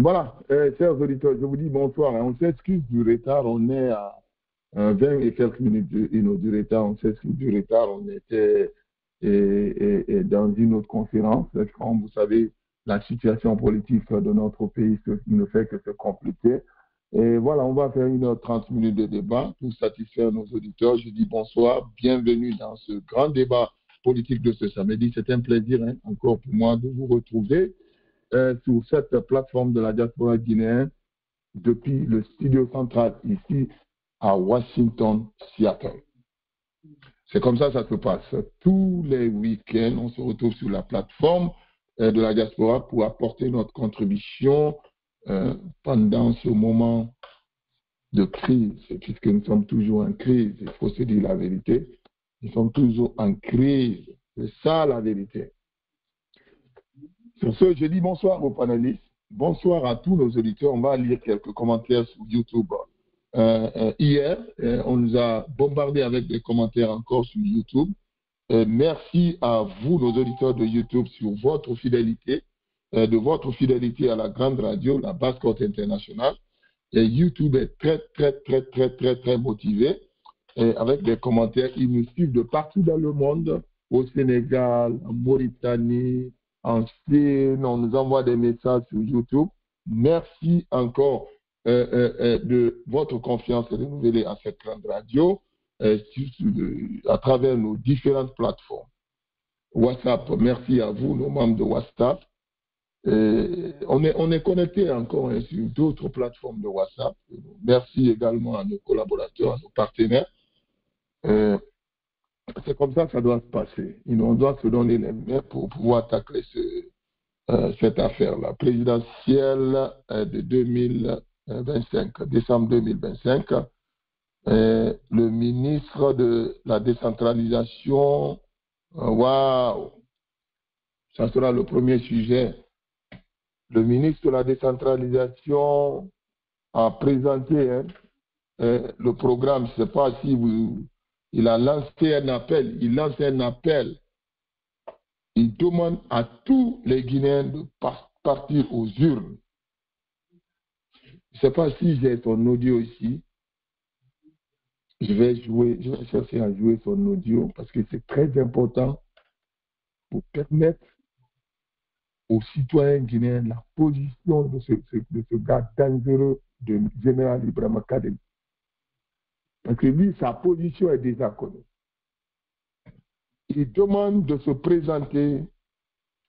Voilà, chers auditeurs, je vous dis bonsoir. On s'excuse du retard, on est à 20 et quelques minutes du retard, on s'excuse du retard, on était dans une autre conférence. Comme vous savez, la situation politique de notre pays ne fait que se compliquer. Et voilà, on va faire 1h30 minutes de débat pour satisfaire nos auditeurs. Je dis bonsoir, bienvenue dans ce grand débat politique de ce samedi. C'est un plaisir encore pour moi de vous retrouver sur cette plateforme de la diaspora guinéenne depuis le studio central ici à Washington, Seattle. C'est comme ça se passe. Tous les week-ends, on se retrouve sur la plateforme de la diaspora pour apporter notre contribution pendant ce moment de crise, puisque nous sommes toujours en crise. Il faut se dire la vérité. Nous sommes toujours en crise. C'est ça la vérité. Sur ce, je dis bonsoir aux panélistes, bonsoir à tous nos auditeurs. On va lire quelques commentaires sur YouTube. Hier, on nous a bombardé avec des commentaires encore sur YouTube. Merci à vous, nos auditeurs de YouTube, sur votre fidélité, de votre fidélité à la grande radio, la Basse-Côte internationale. Et YouTube est très motivé avec des commentaires. Ils nous suivent de partout dans le monde, au Sénégal, en Mauritanie, en Chine. On nous envoie des messages sur YouTube. Merci encore de votre confiance renouvelée à cette grande radio à travers nos différentes plateformes. WhatsApp, merci à vous, nos membres de WhatsApp. On est connecté encore sur d'autres plateformes de WhatsApp. Merci également à nos collaborateurs, à nos partenaires. C'est comme ça que ça doit se passer. On doit se donner les mains pour pouvoir tacler cette affaire-là. Présidentielle de 2025, décembre 2025. Le ministre de la décentralisation, waouh, ça sera le premier sujet. Le ministre de la décentralisation a présenté le programme. Je ne sais pas si il a lancé un appel. Il lance un appel. Il demande à tous les Guinéens de partir aux urnes. Je ne sais pas si j'ai son audio ici. Je vais chercher à jouer son audio parce que c'est très important pour permettre aux citoyens guinéens la position de ce gars dangereux de Général Ibrahima Kademi. Parce que lui, sa position est déjà connue. Il demande de se présenter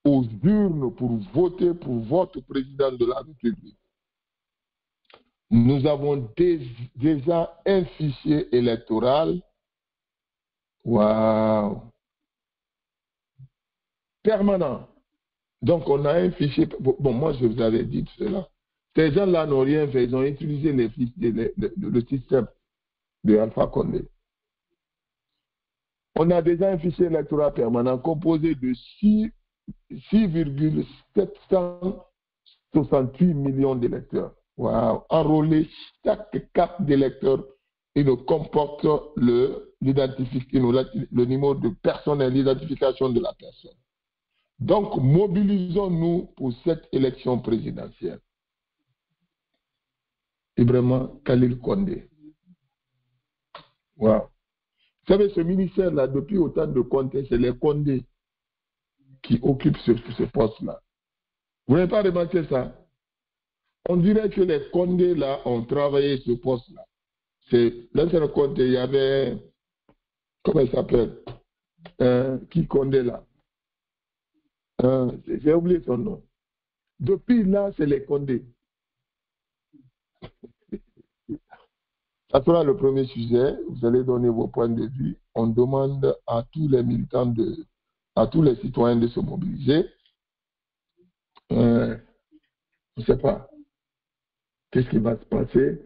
aux urnes pour voter pour votre président de la République. Nous avons déjà un fichier électoral. Waouh! Permanent. Donc, on a un fichier. Bon, moi, je vous avais dit tout cela. Ces gens-là n'ont rien fait. Ils ont utilisé le système de Alpha Condé. On a déjà un fichier électoral permanent composé de 6,768 millions d'électeurs. Wow. Enrôlés, chaque carte d'électeur, il comporte le numéro de personnel, l'identification de la personne. Donc, mobilisons-nous pour cette élection présidentielle. Ibrahima Khalil Condé. Wow. Vous savez, ce ministère-là, depuis autant de Condé, c'est les Condé qui occupent ce poste-là. Vous n'avez pas remarqué ça? On dirait que les Condé, là, ont travaillé ce poste-là. C'est l'ancien Condé, il y avait, comment il s'appelle? Qui Condé, là? J'ai oublié son nom. Depuis là, c'est les Condé. Ça sera le premier sujet. Vous allez donner vos points de vue. On demande à tous les militants, à tous les citoyens de se mobiliser. Je ne sais pas. Qu'est-ce qui va se passer?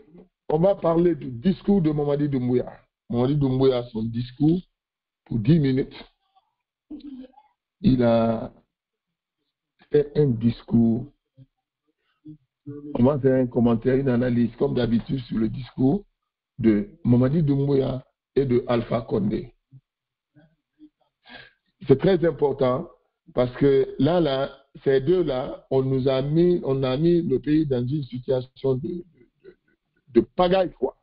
On va parler du discours de Mamadi Doumbouya. Mamadi Doumbouya, son discours, pour 10 minutes. Il a fait un discours. On va faire un commentaire, une analyse, comme d'habitude, sur le discours de Mamadi Doumbouya et de Alpha Condé. C'est très important parce que là, ces deux-là, on a mis le pays dans une situation de pagaille, quoi.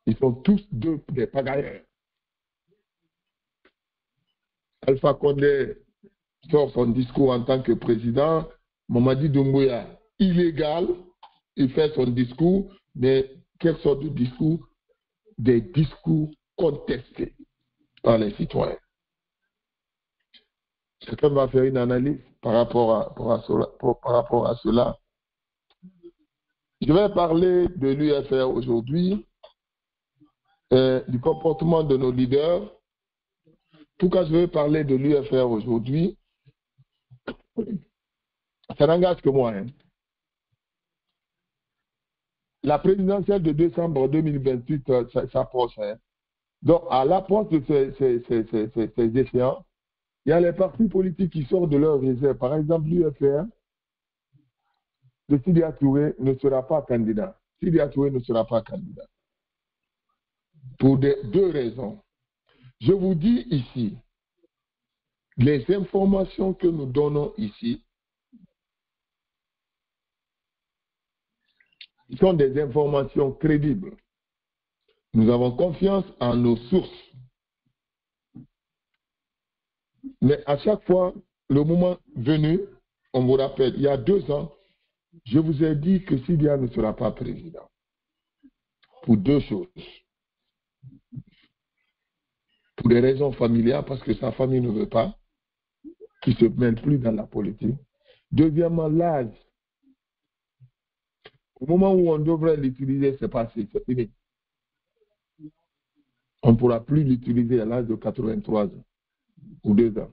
Ils sont tous deux des pagailleurs. Alpha Condé sort son discours en tant que président. Mamadi Doumbouya, illégal, il fait son discours, mais quelle sorte de discours? Des discours contestés par les citoyens. Quelqu'un va faire une analyse par rapport à cela. Je vais parler de l'UFR aujourd'hui, du comportement de nos leaders. Pourquoi je vais parler de l'UFR aujourd'hui? Ça n'engage que moi. Hein. La présidentielle de décembre 2028 s'approche. Hein. Donc, à l'approche de ces échéances, il y a les partis politiques qui sortent de leur réserve. Par exemple, l'UFR de Sidya Touré ne sera pas candidat. Sidya Touré ne sera pas candidat. Pour deux raisons. Je vous dis ici, les informations que nous donnons ici sont des informations crédibles. Nous avons confiance en nos sources. Mais à chaque fois, le moment venu, on vous rappelle, il y a 2 ans, je vous ai dit que Sidya ne sera pas président. Pour 2 choses. Pour des raisons familiales, parce que sa famille ne veut pas qu'il ne se mêle plus dans la politique. Deuxièmement, l'âge. Au moment où on devrait l'utiliser, c'est passé, c'est fini. On ne pourra plus l'utiliser à l'âge de 83 ans ou 2 ans.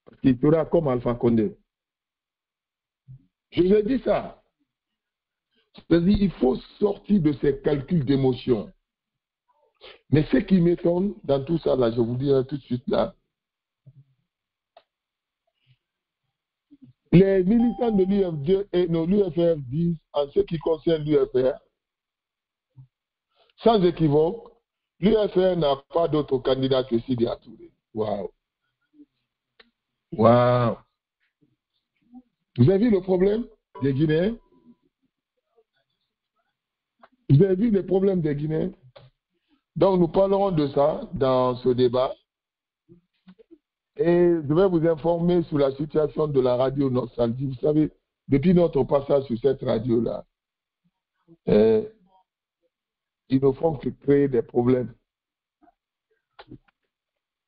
Parce qu'il sera comme Alpha Condé. Je vous ai dit ça. C'est-à-dire qu'il faut sortir de ces calculs d'émotion. Mais ce qui m'étonne dans tout ça, là, je vous dirai tout de suite là, les militants de l'UFD et l'UFR disent, en ce qui concerne l'UFR, sans équivoque, l'UFR n'a pas d'autre candidat que Sidya Touré. Waouh! Waouh! Vous avez vu le problème des Guinéens? Vous avez vu les problèmes des Guinéens? Donc, nous parlerons de ça dans ce débat. Et je vais vous informer sur la situation de la radio Nostalgie. Vous savez, depuis notre passage sur cette radio-là, ils ne font que créer des problèmes.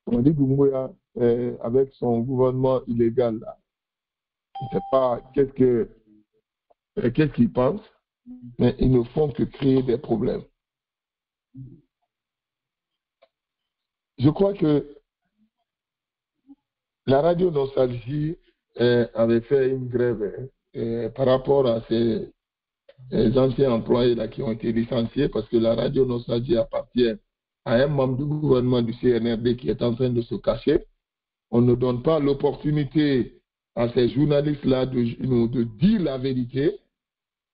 On dit Doumbouya, avec son gouvernement illégal, là, je ne sais pas qu'est-ce qu'ils pensent, mais ils ne font que créer des problèmes. Je crois que la radio Nostalgie avait fait une grève par rapport à ces anciens employés là, qui ont été licenciés parce que la radio Nostalgie appartient à un membre du gouvernement du CNRD qui est en train de se cacher. On ne donne pas l'opportunité à ces journalistes-là de dire la vérité.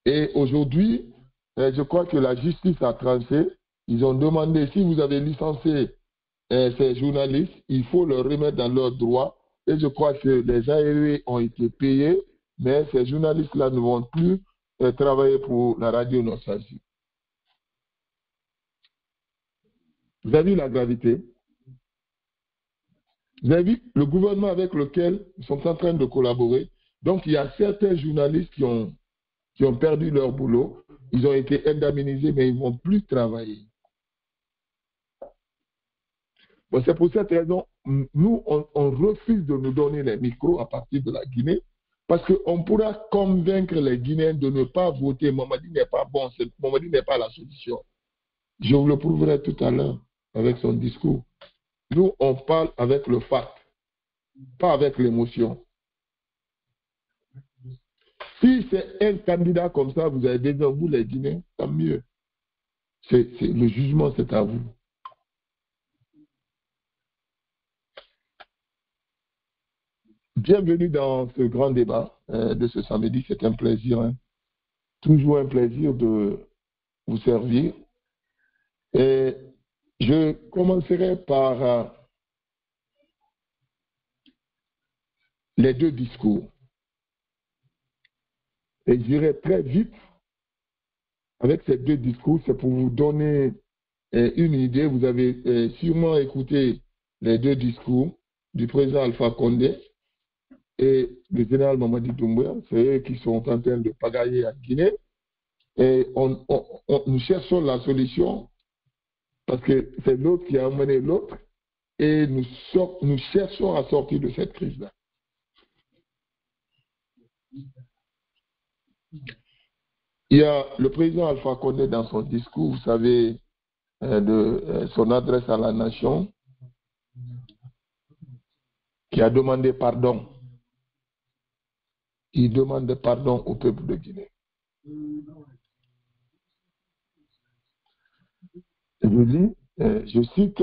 Et aujourd'hui, je crois que la justice a tranché. Ils ont demandé, si vous avez licencié ces journalistes, il faut leur remettre dans leurs droits. Et je crois que les ARE ont été payés, mais ces journalistes-là ne vont plus travailler pour la radio Nostalgie. Vous avez vu la gravité? Vous avez vu le gouvernement avec lequel ils sont en train de collaborer. Donc, il y a certains journalistes qui ont perdu leur boulot. Ils ont été indemnisés, mais ils ne vont plus travailler. Bon, c'est pour cette raison, nous, on refuse de nous donner les micros à partir de la Guinée, parce qu'on pourra convaincre les Guinéens de ne pas voter. Mamadi n'est pas bon, Mamadi n'est pas la solution. Je vous le prouverai tout à l'heure avec son discours. Nous, on parle avec le fact, pas avec l'émotion. Si c'est un candidat comme ça, vous avez besoin, vous les Guinéens, tant mieux. Le jugement, c'est à vous. Bienvenue dans ce grand débat de ce samedi. C'est un plaisir, hein. Toujours un plaisir de vous servir. Et je commencerai par les deux discours. Et j'irai très vite avec ces deux discours, c'est pour vous donner une idée. Vous avez sûrement écouté les deux discours du président Alpha Condé et le général Mamadi Doumbouya. C'est eux qui sont en train de pagailler à Guinée. Et nous cherchons la solution parce que c'est l'autre qui a amené l'autre et nous cherchons à sortir de cette crise-là. Il y a le président Alpha Condé dans son discours, vous savez, son adresse à la nation, qui a demandé pardon. Il demande pardon au peuple de Guinée. Je lis, je cite,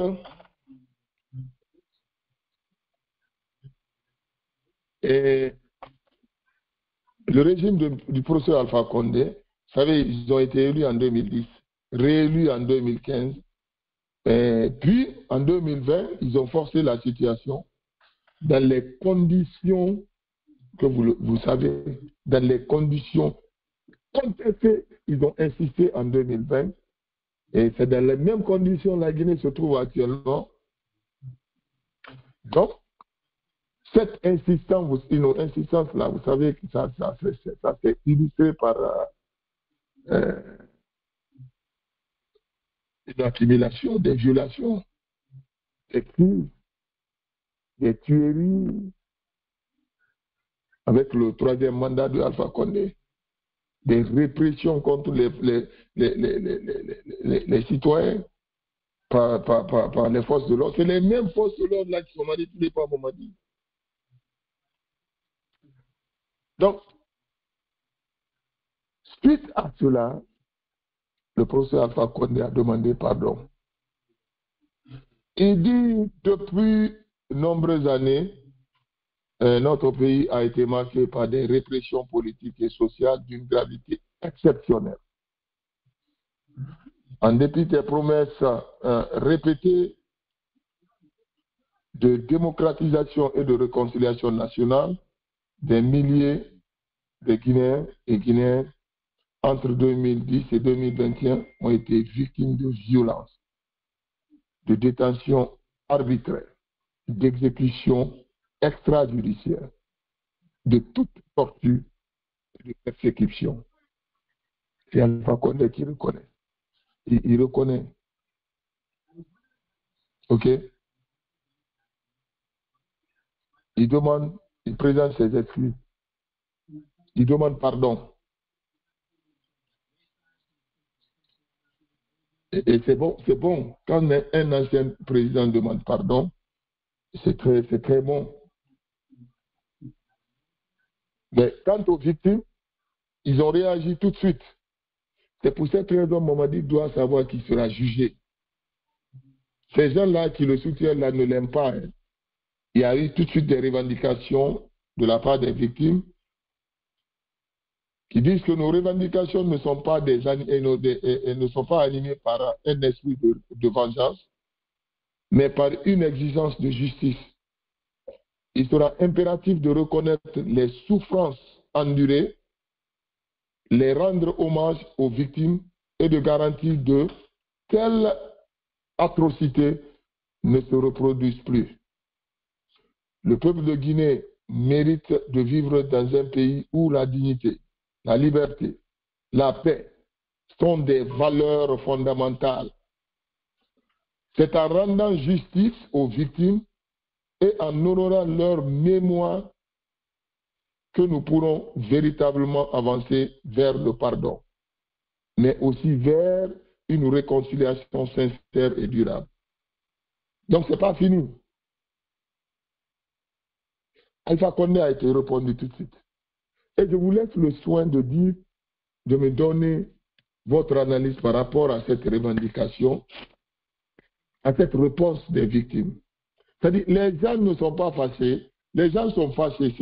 et le régime du professeur Alpha Condé, vous savez, ils ont été élus en 2010, réélus en 2015, et puis en 2020, ils ont forcé la situation dans les conditions que vous savez, dans les conditions contestées, ils ont insisté en 2020, et c'est dans les mêmes conditions que la Guinée se trouve actuellement. Donc, cette insistance-là, vous savez que ça s'est illustré par une accumulation, des violations, des crimes, des tueries, avec le troisième mandat de Alpha Condé, des répressions contre les citoyens par les forces de l'ordre. C'est les mêmes forces de l'ordre là qui sont manipulées par Mamadi. Donc, suite à cela, le professeur Alpha Condé a demandé pardon. Il dit depuis de nombreuses années, notre pays a été marqué par des répressions politiques et sociales d'une gravité exceptionnelle. En dépit des promesses répétées de démocratisation et de réconciliation nationale, des milliers de Guinéens et Guinéennes entre 2010 et 2021 ont été victimes de violences, de détention arbitraire, d'exécution extrajudiciaire, de toute torture et de persécution. C'est Alpha Condé qui reconnaît. Il reconnaît. OK? Il demande, il présente ses excuses. Il demande pardon. Et c'est bon. Quand un ancien président demande pardon, c'est très bon. Mais quant aux victimes, ils ont réagi tout de suite. C'est pour cette raison que Mamadi doit savoir qu'il sera jugé. Ces gens-là qui le soutiennent là ne l'aiment pas. Hein. Il y a eu tout de suite des revendications de la part des victimes qui disent que nos revendications ne sont pas ne sont pas animées par un esprit de vengeance, mais par une exigence de justice. Il sera impératif de reconnaître les souffrances endurées, les rendre hommage aux victimes et de garantir que telles atrocités ne se reproduisent plus. Le peuple de Guinée mérite de vivre dans un pays où la dignité, la liberté, la paix sont des valeurs fondamentales. C'est en rendant justice aux victimes et en honorant leur mémoire que nous pourrons véritablement avancer vers le pardon, mais aussi vers une réconciliation sincère et durable. Donc, ce n'est pas fini. Alpha Condé a été répondu tout de suite. Et je vous laisse le soin de me donner votre analyse par rapport à cette revendication, à cette réponse des victimes. C'est-à-dire, les gens ne sont pas fâchés, les gens sont fâchés.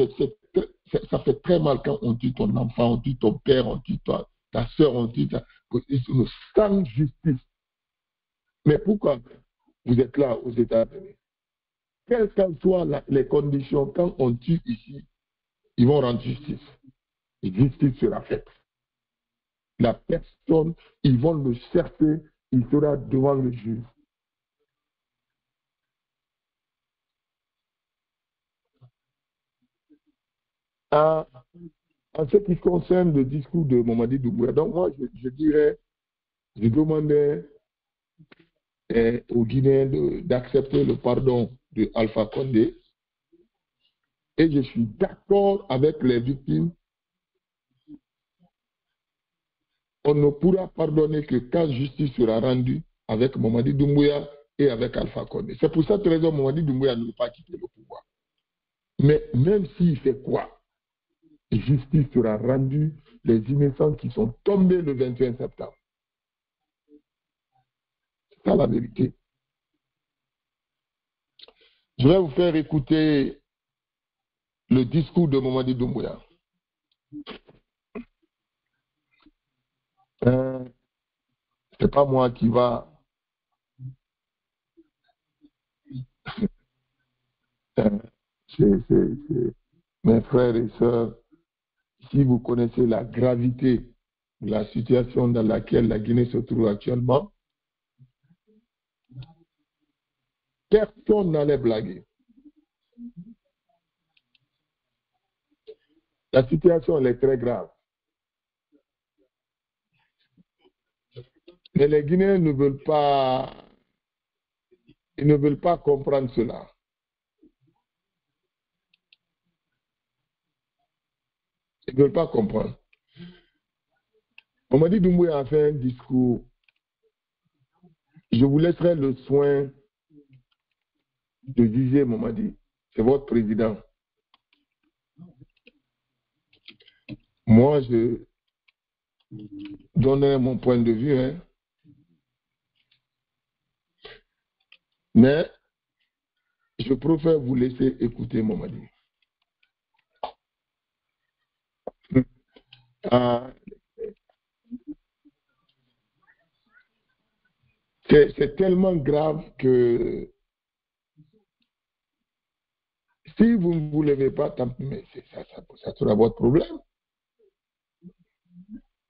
Ça fait très mal quand on tue ton enfant, on tue ton père, on tue ta soeur, on tue sans justice. Mais pourquoi vous êtes là aux États-Unis? quelles qu'en soient les conditions, quand on tue ici, ils vont rendre justice. Et justice sera faite. La personne, ils vont le chercher, il sera devant le juge. En ce qui concerne le discours de Mamadi Doumbouya, donc moi, je dirais, je demandais aux Guinéens d'accepter le pardon de Alpha Condé. Et je suis d'accord avec les victimes. On ne pourra pardonner que quand justice sera rendue avec Mamadi Doumbouya et avec Alpha Condé. C'est pour cette raison que Mamadi Doumbouya ne veut pas quitter le pouvoir. Mais même s'il fait quoi, justice sera rendue, les innocents qui sont tombés le 21 septembre. C'est ça la vérité. Je vais vous faire écouter le discours de Mamadi Doumbouya. C'est pas moi qui va mes frères et sœurs, si vous connaissez la gravité de la situation dans laquelle la Guinée se trouve actuellement, personne n'allait blaguer. La situation elle est très grave. Mais les Guinéens ne veulent pas, ils ne veulent pas comprendre cela. Ils ne veulent pas comprendre. Mamadi Doumbouya a fait un discours. Je vous laisserai le soin de juger Mamadi. C'est votre président. Moi, je donnerai mon point de vue. Hein. Mais je préfère vous laisser écouter Mamadi. C'est tellement grave que si vous ne vous levez pas, tant pis, mais ça sera votre problème.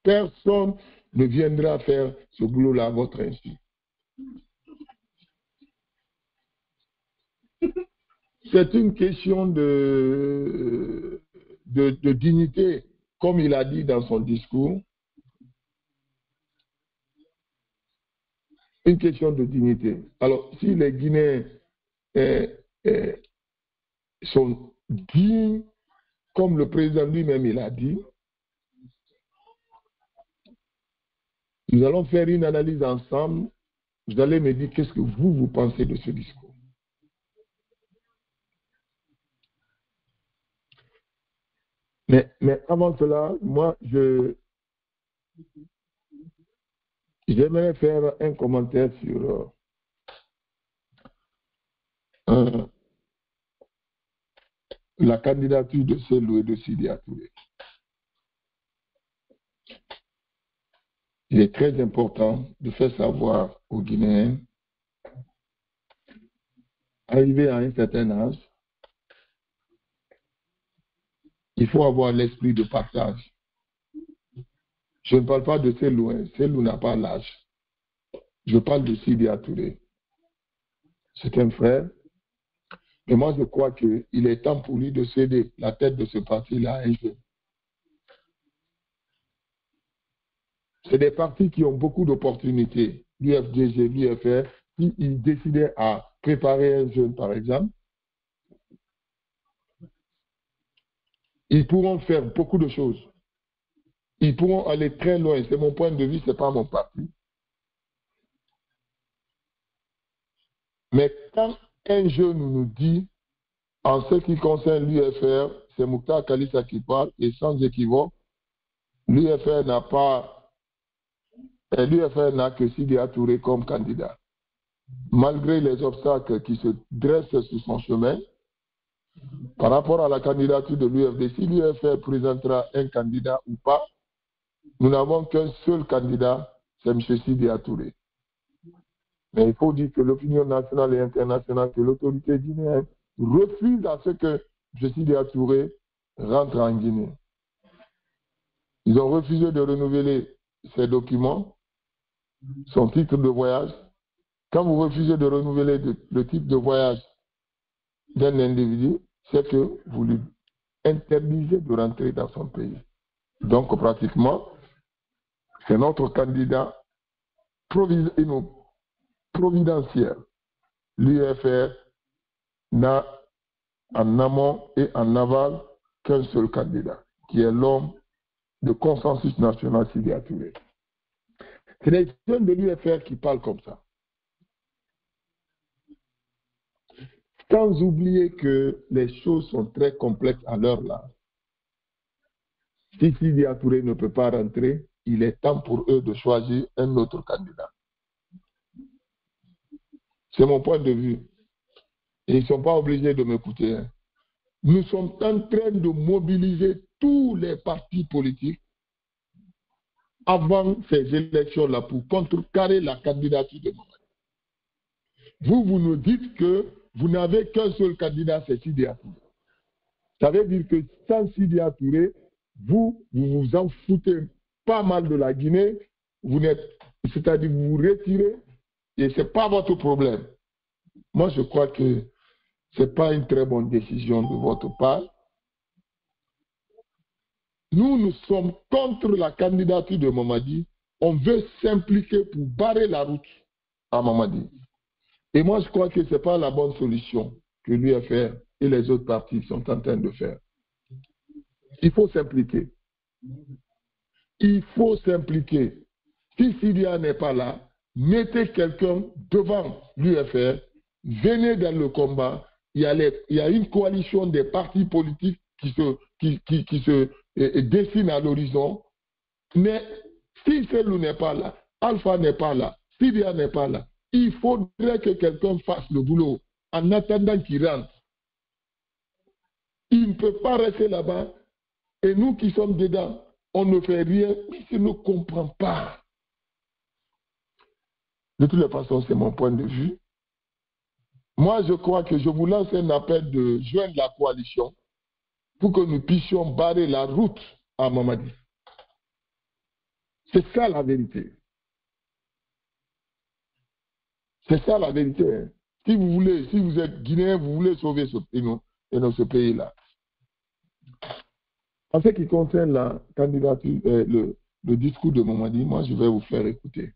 Personne ne viendra faire ce boulot-là à votre insu. C'est une question de dignité, comme il a dit dans son discours. Une question de dignité. Alors, si les Guinéens sont dignes, comme le président lui-même il a dit, nous allons faire une analyse ensemble. Vous allez me dire qu'est-ce que vous pensez de ce discours. Mais avant cela, moi, j'aimerais faire un commentaire sur la candidature de Cellou et de Sidya Touré. Il est très important de faire savoir aux Guinéens, arrivé à un certain âge, il faut avoir l'esprit de partage. Je ne parle pas de Cellou, hein. Cellou n'a pas l'âge. Je parle de Sidya Touré. C'est un frère. Mais moi, je crois qu'il est temps pour lui de céder la tête de ce parti-là à un jeune. C'est des partis qui ont beaucoup d'opportunités. L'UFDG, l'UFR, s'ils décidaient à préparer un jeune, par exemple, ils pourront faire beaucoup de choses. Ils pourront aller très loin. C'est mon point de vue, ce n'est pas mon parti. Mais quand un jeune nous dit, en ce qui concerne l'UFR, c'est Mouktar Kalissa qui parle, et sans équivoque, l'UFR n'a que Sidya Touré comme candidat. Malgré les obstacles qui se dressent sur son chemin, par rapport à la candidature de l'UFD, si l'UFR présentera un candidat ou pas, nous n'avons qu'un seul candidat, c'est M. Sidya Touré. Mais il faut dire que l'opinion nationale et internationale, que l'autorité guinéenne refusent à ce que M. Sidya Touré rentre en Guinée. Ils ont refusé de renouveler ses documents, son titre de voyage. Quand vous refusez de renouveler le titre de voyage d'un individu, c'est que vous lui interdisez de rentrer dans son pays. Donc, pratiquement, c'est notre candidat providentiel. L'UFR n'a en amont et en aval qu'un seul candidat, qui est l'homme de consensus national Sidya Touré. C'est les jeunes de l'UFR qui parlent comme ça. Sans oublier que les choses sont très complexes à l'heure là. Si Sidya Touré ne peut pas rentrer, il est temps pour eux de choisir un autre candidat. C'est mon point de vue. Et ils ne sont pas obligés de m'écouter. Hein. Nous sommes en train de mobiliser tous les partis politiques avant ces élections-là pour contrecarrer la candidature de Mamadi. Vous nous dites que vous n'avez qu'un seul candidat, c'est Sidya Touré. Ça veut dire que sans Sidya Touré, vous vous en foutez pas mal de la Guinée, c'est-à-dire vous vous retirez et ce n'est pas votre problème. Moi, je crois que ce n'est pas une très bonne décision de votre part. Nous sommes contre la candidature de Mamadi. On veut s'impliquer pour barrer la route à Mamadi. Et moi, je crois que ce n'est pas la bonne solution que l'UFR et les autres partis sont en train de faire. Il faut s'impliquer. Il faut s'impliquer. Si Sidya n'est pas là, mettez quelqu'un devant l'UFR, venez dans le combat. Il y a une coalition des partis politiques qui se dessine à l'horizon. Mais si Selou n'est pas là, Alpha n'est pas là, Sidya n'est pas là, il faudrait que quelqu'un fasse le boulot en attendant qu'il rentre. Il ne peut pas rester là-bas. Et nous qui sommes dedans, on ne fait rien, mais il ne comprend pas. De toutes les façons, c'est mon point de vue. Moi, je crois que je vous lance un appel de joindre la coalition pour que nous puissions barrer la route à Mamadi. C'est ça la vérité. C'est ça la vérité. Hein. Si vous êtes Guinéen, vous voulez sauver ce pays-là. En ce qui concerne la candidature, le discours de Mamadi, moi je vais vous faire écouter.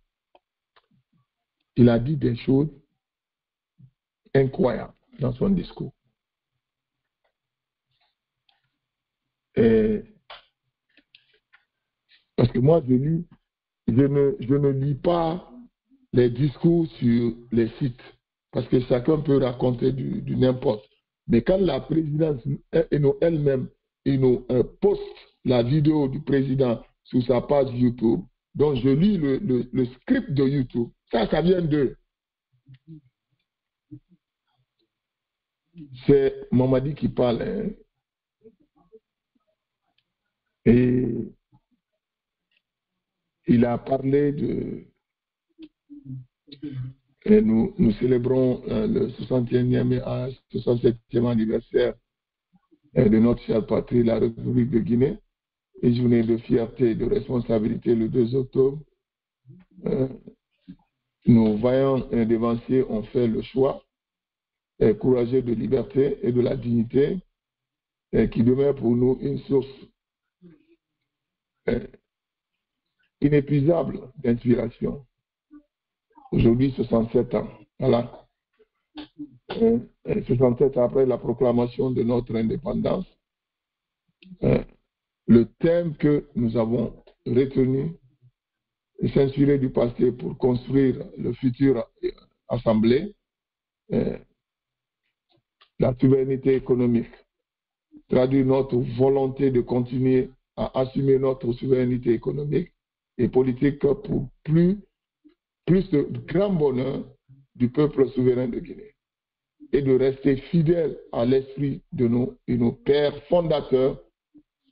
Il a dit des choses incroyables dans son discours. Parce que moi je ne lis pas les discours sur les sites, parce que chacun peut raconter du n'importe. Mais quand la présidence elle-même poste la vidéo du président sur sa page YouTube, donc je lis le script de YouTube, ça vient d'eux. C'est Mamadi qui parle. Hein. Et il a parlé de... Et nous célébrons le 67e anniversaire de notre chère patrie, la République de Guinée, et journée de fierté et de responsabilité le 2 octobre. Nos vaillants devanciers ont fait le choix courageux de liberté et de la dignité qui demeure pour nous une source inépuisable d'inspiration. Aujourd'hui, 67 ans. Voilà. 67 ans après la proclamation de notre indépendance, le thème que nous avons retenu est s'inspirer du passé pour construire le futur assemblée, la souveraineté économique, traduire notre volonté de continuer à assumer notre souveraineté économique et politique pour plus de grand bonheur du peuple souverain de Guinée et de rester fidèle à l'esprit de nos pères fondateurs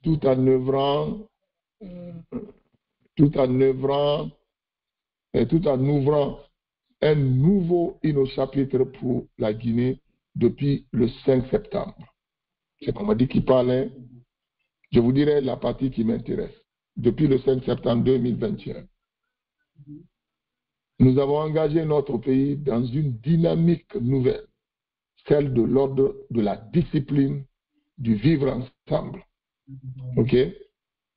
tout en œuvrant tout en ouvrant un nouveau chapitre pour la Guinée depuis le 5 septembre. C'est Mamadi qui parle, hein. Je vous dirai la partie qui m'intéresse. Depuis le 5 septembre 2021, nous avons engagé notre pays dans une dynamique nouvelle, celle de l'ordre de la discipline du vivre ensemble. OK?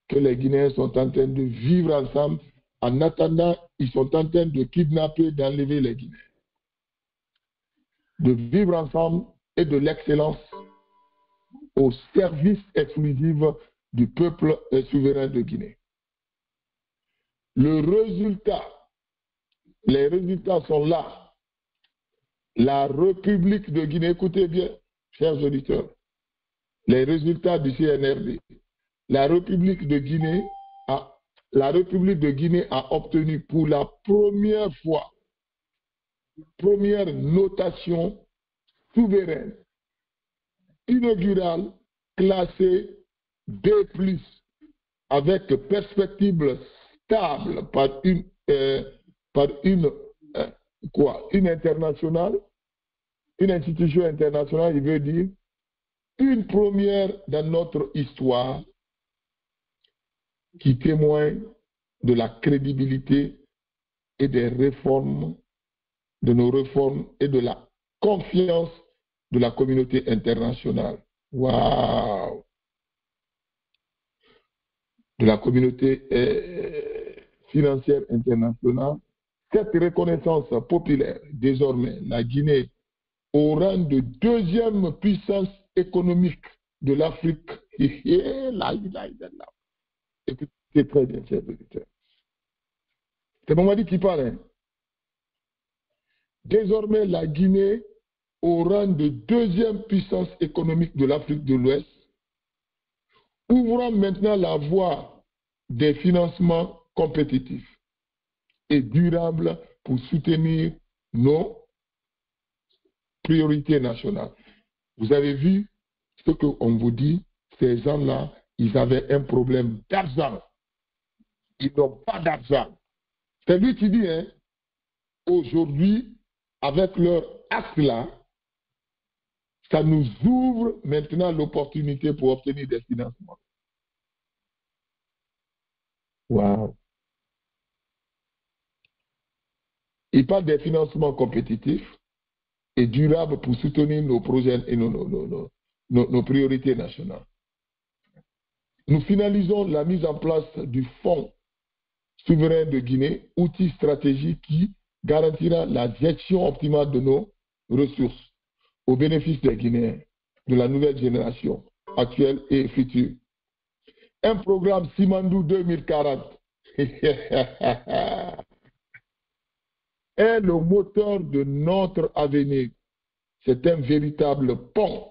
Que les Guinéens sont en train de vivre ensemble. En attendant, ils sont en train de kidnapper, d'enlever les Guinéens. De vivre ensemble et de l'excellence au service exclusif du peuple souverain de Guinée. Les résultats sont là. La République de Guinée, écoutez bien, chers auditeurs, les résultats du CNRD. La République de Guinée a obtenu pour la première fois, première notation souveraine, inaugurale, classée D+, avec perspective stable par une internationale, une institution internationale, il veut dire une première dans notre histoire qui témoigne de la crédibilité et des réformes, de nos réformes et de la confiance de la communauté internationale. Waouh! De la communauté financière internationale. Cette reconnaissance populaire, désormais, la Guinée, au rang de deuxième puissance économique de l'Afrique. Écoutez très bien, chers auditeurs. C'est Mamadi qui parle. Hein? Désormais, la Guinée, au rang de deuxième puissance économique de l'Afrique de l'Ouest, ouvrant maintenant la voie des financements compétitifs et durables pour soutenir nos priorités nationales. Vous avez vu ce qu'on vous dit, ces gens-là, ils avaient un problème d'argent. Ils n'ont pas d'argent. C'est lui qui dit, hein, aujourd'hui, avec leur acte-là, ça nous ouvre maintenant l'opportunité pour obtenir des financements. Wow. Il parle des financements compétitifs et durables pour soutenir nos projets et nos priorités nationales. Nous finalisons la mise en place du Fonds souverain de Guinée, outil stratégique qui garantira la gestion optimale de nos ressources au bénéfice des Guinéens, de la nouvelle génération, actuelle et future. Un programme Simandou 2040 est le moteur de notre avenir. C'est un véritable pont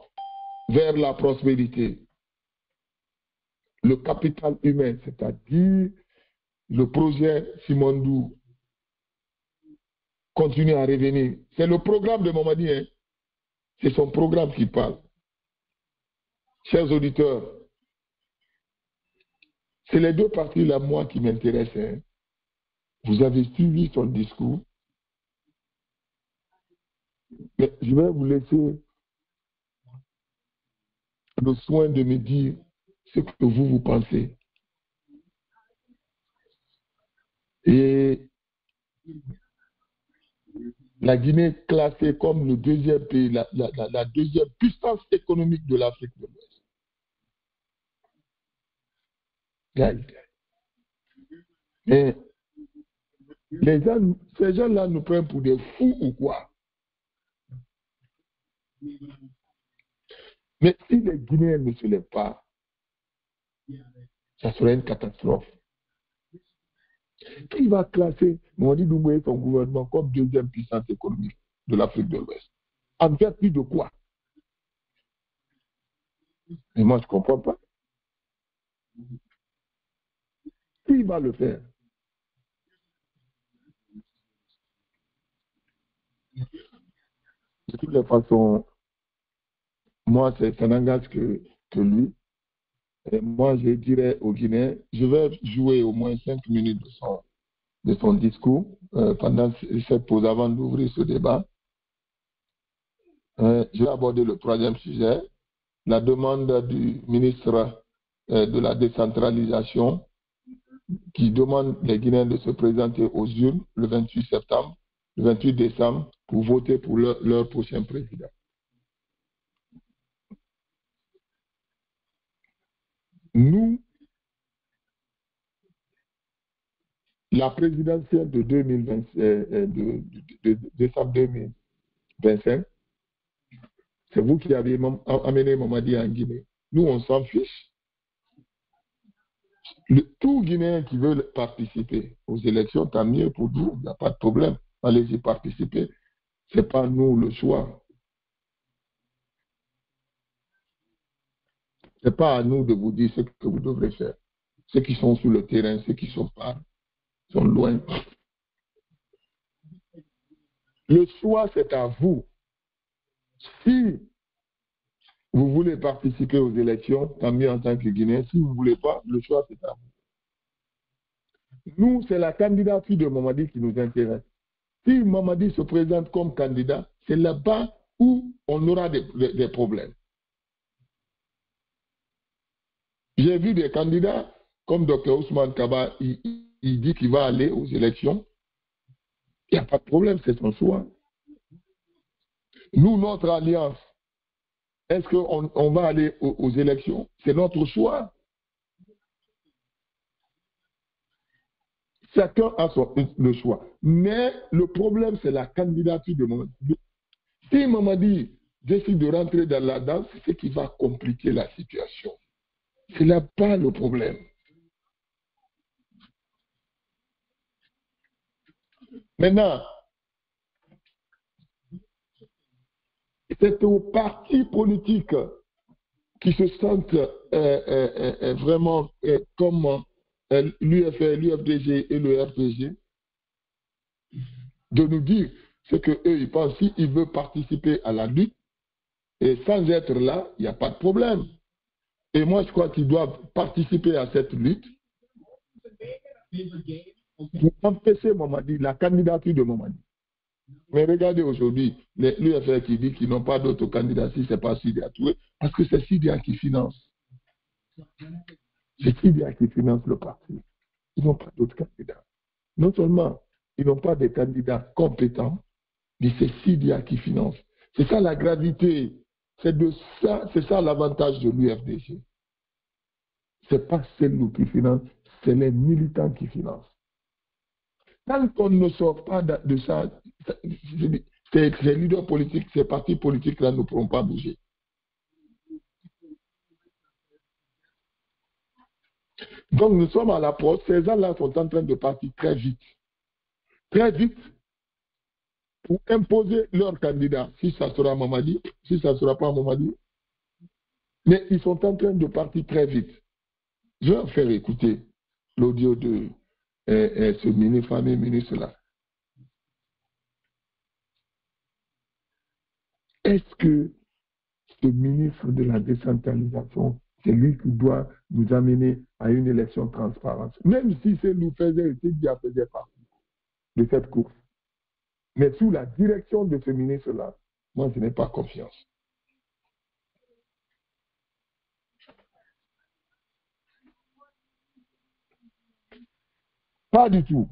vers la prospérité. Le capital humain, c'est-à-dire le projet Simandou, continue à revenir. C'est le programme de Mamadi, hein? C'est son programme qui parle. Chers auditeurs, c'est les deux parties-là, moi, qui m'intéressent. Hein? Vous avez suivi son discours. Mais je vais vous laisser le soin de me dire ce que vous pensez. Et la Guinée est classée comme le deuxième pays, la deuxième puissance économique de l'Afrique de l'Ouest. Mais ces gens-là nous prennent pour des fous ou quoi? Mais si les Guinéens ne se lèvent pas, ça serait une catastrophe. Qui va classer Mamadi Doumbouya et son gouvernement comme deuxième puissance économique de l'Afrique de l'Ouest? En vertu de quoi? Mais moi, je ne comprends pas. Qui va le faire? De toutes les façons, moi, ça n'engage que lui. Et moi, je dirais aux Guinéens, je vais jouer au moins 5 minutes de son discours pendant cette pause avant d'ouvrir ce débat. Je vais aborder le troisième sujet, la demande du ministre de la décentralisation qui demande les Guinéens de se présenter aux urnes le 28 décembre pour voter pour leur prochain président. Nous, la présidentielle de décembre 2025, c'est vous qui avez amené Mamadi en Guinée. Nous, on s'en fiche. Tout Guinéen qui veut participer aux élections, tant mieux pour vous, il n'y a pas de problème. Allez-y participer. Ce n'est pas nous le choix. Ce n'est pas à nous de vous dire ce que vous devrez faire. Ceux qui sont sur le terrain, ceux qui sont loin. Le choix, c'est à vous. Si vous voulez participer aux élections, tant mieux en tant que Guinéen. Si vous ne voulez pas, le choix, c'est à vous. Nous, c'est la candidature de Mamadi qui nous intéresse. Si Mamadi se présente comme candidat, c'est là-bas où on aura des problèmes. J'ai vu des candidats comme Dr Ousmane Kaba, il dit qu'il va aller aux élections. Il n'y a pas de problème, c'est son choix. Nous, notre alliance, est-ce qu'on va aller aux élections? C'est notre choix. Chacun a le choix. Mais le problème, c'est la candidature de Mamadi. Si Mamadi décide de rentrer dans la danse, c'est ce qui va compliquer la situation. C'est là pas le problème. Maintenant, c'est aux partis politiques qui se sentent vraiment comme l'UFR, l'UFDG et le RPG de nous dire ce qu'eux ils pensent. S'ils veulent participer à la lutte, et sans être là, il n'y a pas de problème. Et moi, je crois qu'ils doivent participer à cette lutte pour empêcher Mamadi, la candidature de Mamadi. Mais regardez aujourd'hui, l'UFR qui dit qu'ils n'ont pas d'autres candidats si ce n'est pas Sidia Touré, parce que c'est Sidia qui finance. C'est Sidia qui finance le parti. Ils n'ont pas d'autres candidats. Non seulement ils n'ont pas de candidats compétents, mais c'est Sidia qui finance. C'est ça la gravité. C'est ça l'avantage de l'UFDG. Ce n'est pas celle qui finance, c'est les militants qui financent. Tant qu'on ne sort pas de ça, ces leaders politiques, ces partis politiques-là ne pourront pas bouger. Donc nous sommes à la porte, ces gens-là sont en train de partir très vite, pour imposer leur candidat, si ça sera Mamadi, si ça ne sera pas Mamadi. Mais ils sont en train de partir très vite. Je vais faire écouter l'audio de ce fameux ministre-là. Est-ce que ce ministre de la décentralisation, c'est lui qui doit nous amener à une élection transparente? Même si c'est nous faisait partie de cette course. Mais sous la direction de ce ministre-là, moi, je n'ai pas confiance. Pas du tout.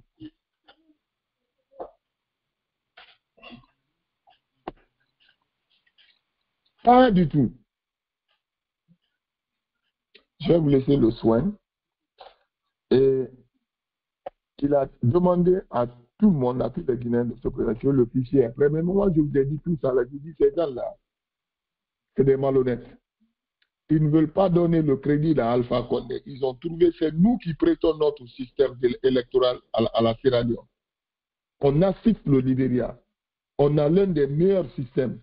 Pas du tout. Je vais vous laisser le soin. Et il a demandé à tout le monde, à tous les Guinéens de se présenter le fichier. Après, même moi, je vous ai dit tout ça. Là, je dis, ces gens-là, c'est des malhonnêtes. Ils ne veulent pas donner le crédit à Alpha Condé. Ils ont trouvé, c'est nous qui prêtons notre système électoral à la Sierra Leone. On assiste le Libéria. On a l'un des meilleurs systèmes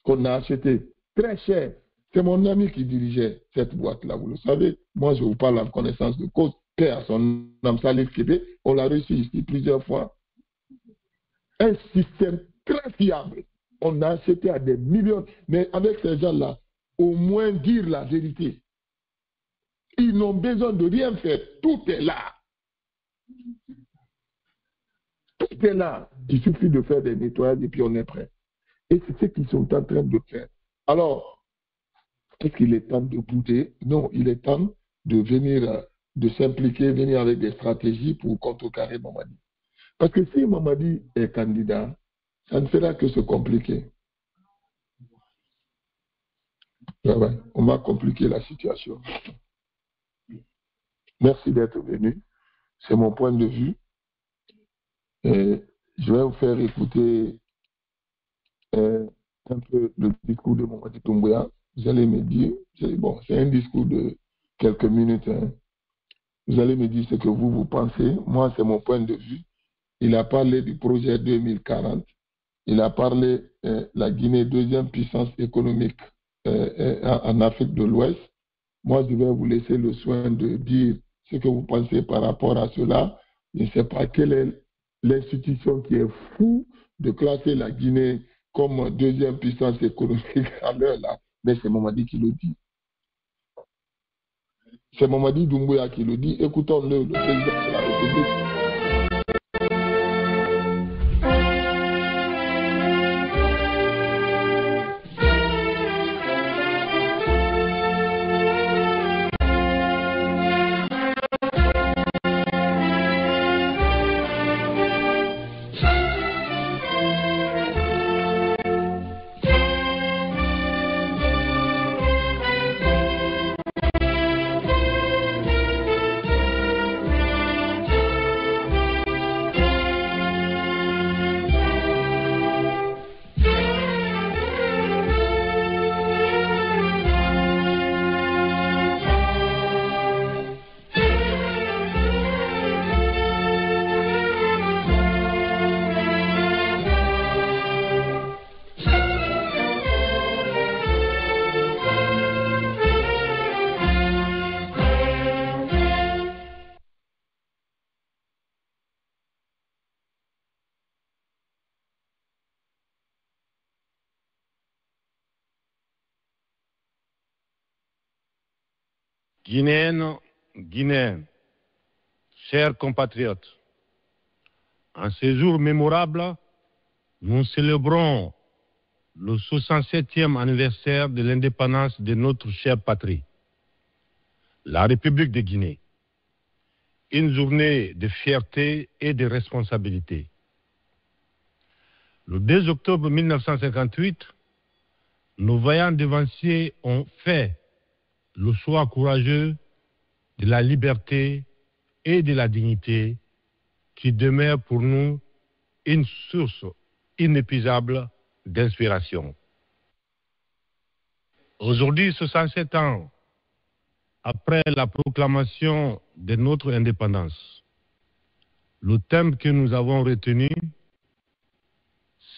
qu'on a acheté très cher. C'est mon ami qui dirigeait cette boîte-là, vous le savez. Moi, je vous parle en connaissance de cause. Père, son âme Salif Québec, on l'a reçu ici plusieurs fois. Un système très fiable. On a acheté à des millions. Mais avec ces gens-là, au moins dire la vérité. Ils n'ont besoin de rien faire. Tout est là. Tout est là. Il suffit de faire des nettoyages et puis on est prêt. Et c'est ce qu'ils sont en train de faire. Alors, est-ce qu'il est temps de bouder? Non, il est temps de venir, de s'impliquer, venir avec des stratégies pour contrecarrer Mamadi. Parce que si Mamadi est candidat, ça ne fera que se compliquer. Ouais, on va compliquer la situation. Merci d'être venu. C'est mon point de vue. Et je vais vous faire écouter un peu le discours de Mamadi Doumbouya. Vous allez me dire, bon, c'est un discours de quelques minutes. Hein. Vous allez me dire ce que vous pensez. Moi, c'est mon point de vue. Il a parlé du projet 2040. Il a parlé de la Guinée, deuxième puissance économique en Afrique de l'Ouest. Moi, je vais vous laisser le soin de dire ce que vous pensez par rapport à cela. Je ne sais pas quelle est l'institution qui est fou de classer la Guinée comme deuxième puissance économique à l'heure là. Mais c'est Mamadi qui le dit. C'est Mamadi Doumbouya qui le dit. Écoutons-le, le président de la République. Guinéennes, Guinéens, chers compatriotes, en ces jours mémorables, nous célébrons le 67e anniversaire de l'indépendance de notre chère patrie, la République de Guinée. Une journée de fierté et de responsabilité. Le 2 octobre 1958, nos vaillants devanciers ont fait le choix courageux de la liberté et de la dignité qui demeure pour nous une source inépuisable d'inspiration. Aujourd'hui, 67 ans après la proclamation de notre indépendance, le thème que nous avons retenu,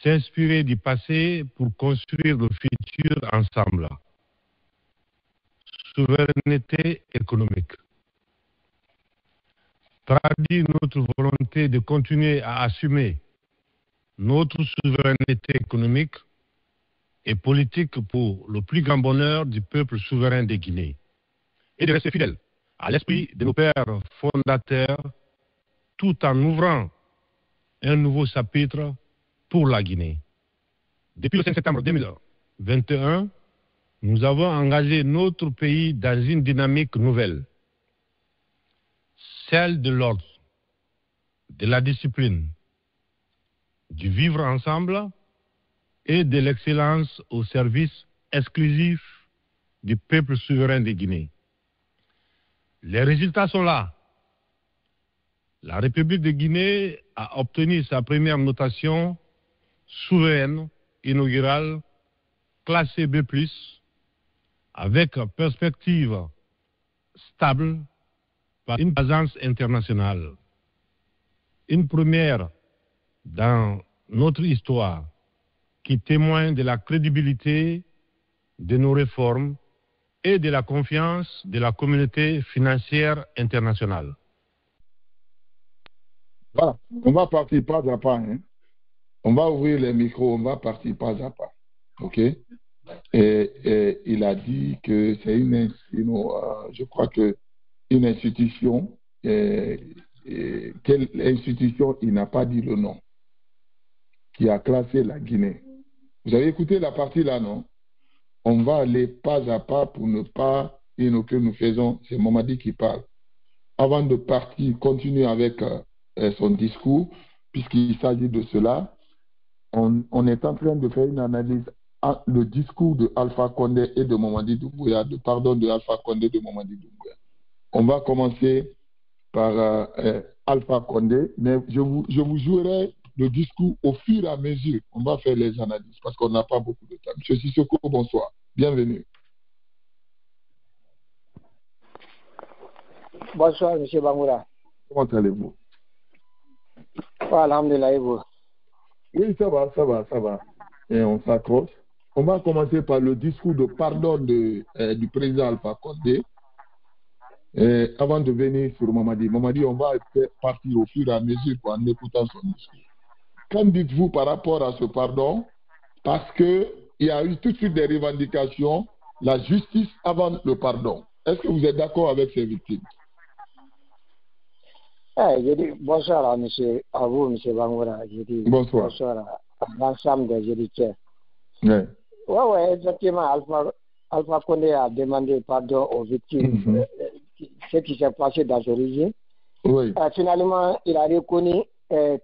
s'inspirer du passé pour construire le futur ensemble. Souveraineté économique. Traduit notre volonté de continuer à assumer notre souveraineté économique et politique pour le plus grand bonheur du peuple souverain de Guinée et de rester fidèle à l'esprit de nos pères fondateurs tout en ouvrant un nouveau chapitre pour la Guinée. Depuis le 5 septembre 2021, nous avons engagé notre pays dans une dynamique nouvelle, celle de l'ordre, de la discipline, du vivre ensemble et de l'excellence au service exclusif du peuple souverain de Guinée. Les résultats sont là. La République de Guinée a obtenu sa première notation souveraine inaugurale classée B+, avec perspective stable par une agence internationale. Une première dans notre histoire qui témoigne de la crédibilité de nos réformes et de la confiance de la communauté financière internationale. Voilà, on va partir pas à pas. Hein. On va ouvrir les micros, on va partir pas à pas. OK? Et il a dit que c'est je crois que une institution, quelle institution, il n'a pas dit le nom, qui a classé la Guinée. Vous avez écouté la partie là, non? On va aller pas à pas pour ne pas, que nous faisons, c'est Mamadi qui parle. Avant de partir, continuer avec son discours, puisqu'il s'agit de cela, on est en train de faire une analyse le discours de Alpha Condé et de Mamadi Doumbouya, de Alpha Condé et de Mamadi Doumbouya. On va commencer par Alpha Condé, mais je vous jouerai le discours au fur et à mesure. On va faire les analyses parce qu'on n'a pas beaucoup de temps. M. Sissoko, bonsoir. Bienvenue. Bonsoir, M. Bangoura. Comment allez-vous? Alhamdulillah, et vous? Oui, ça va. Et on s'accroche. On va commencer par le discours de pardon du président Alpha Condé. Avant de venir sur Mamadi. Mamadi, on va partir au fur et à mesure en écoutant son discours. Qu'en dites-vous par rapport à ce pardon? Parce qu'il y a eu tout de suite des revendications, la justice avant le pardon. Est-ce que vous êtes d'accord avec ces victimes? Je dis bonsoir à vous, M. Bangoura. Je dis bonsoir à l'ensemble des éditeurs. Oui, effectivement, Alpha Condé a demandé pardon aux victimes ce qui s'est passé dans ce régime. Oui. Finalement, il a reconnu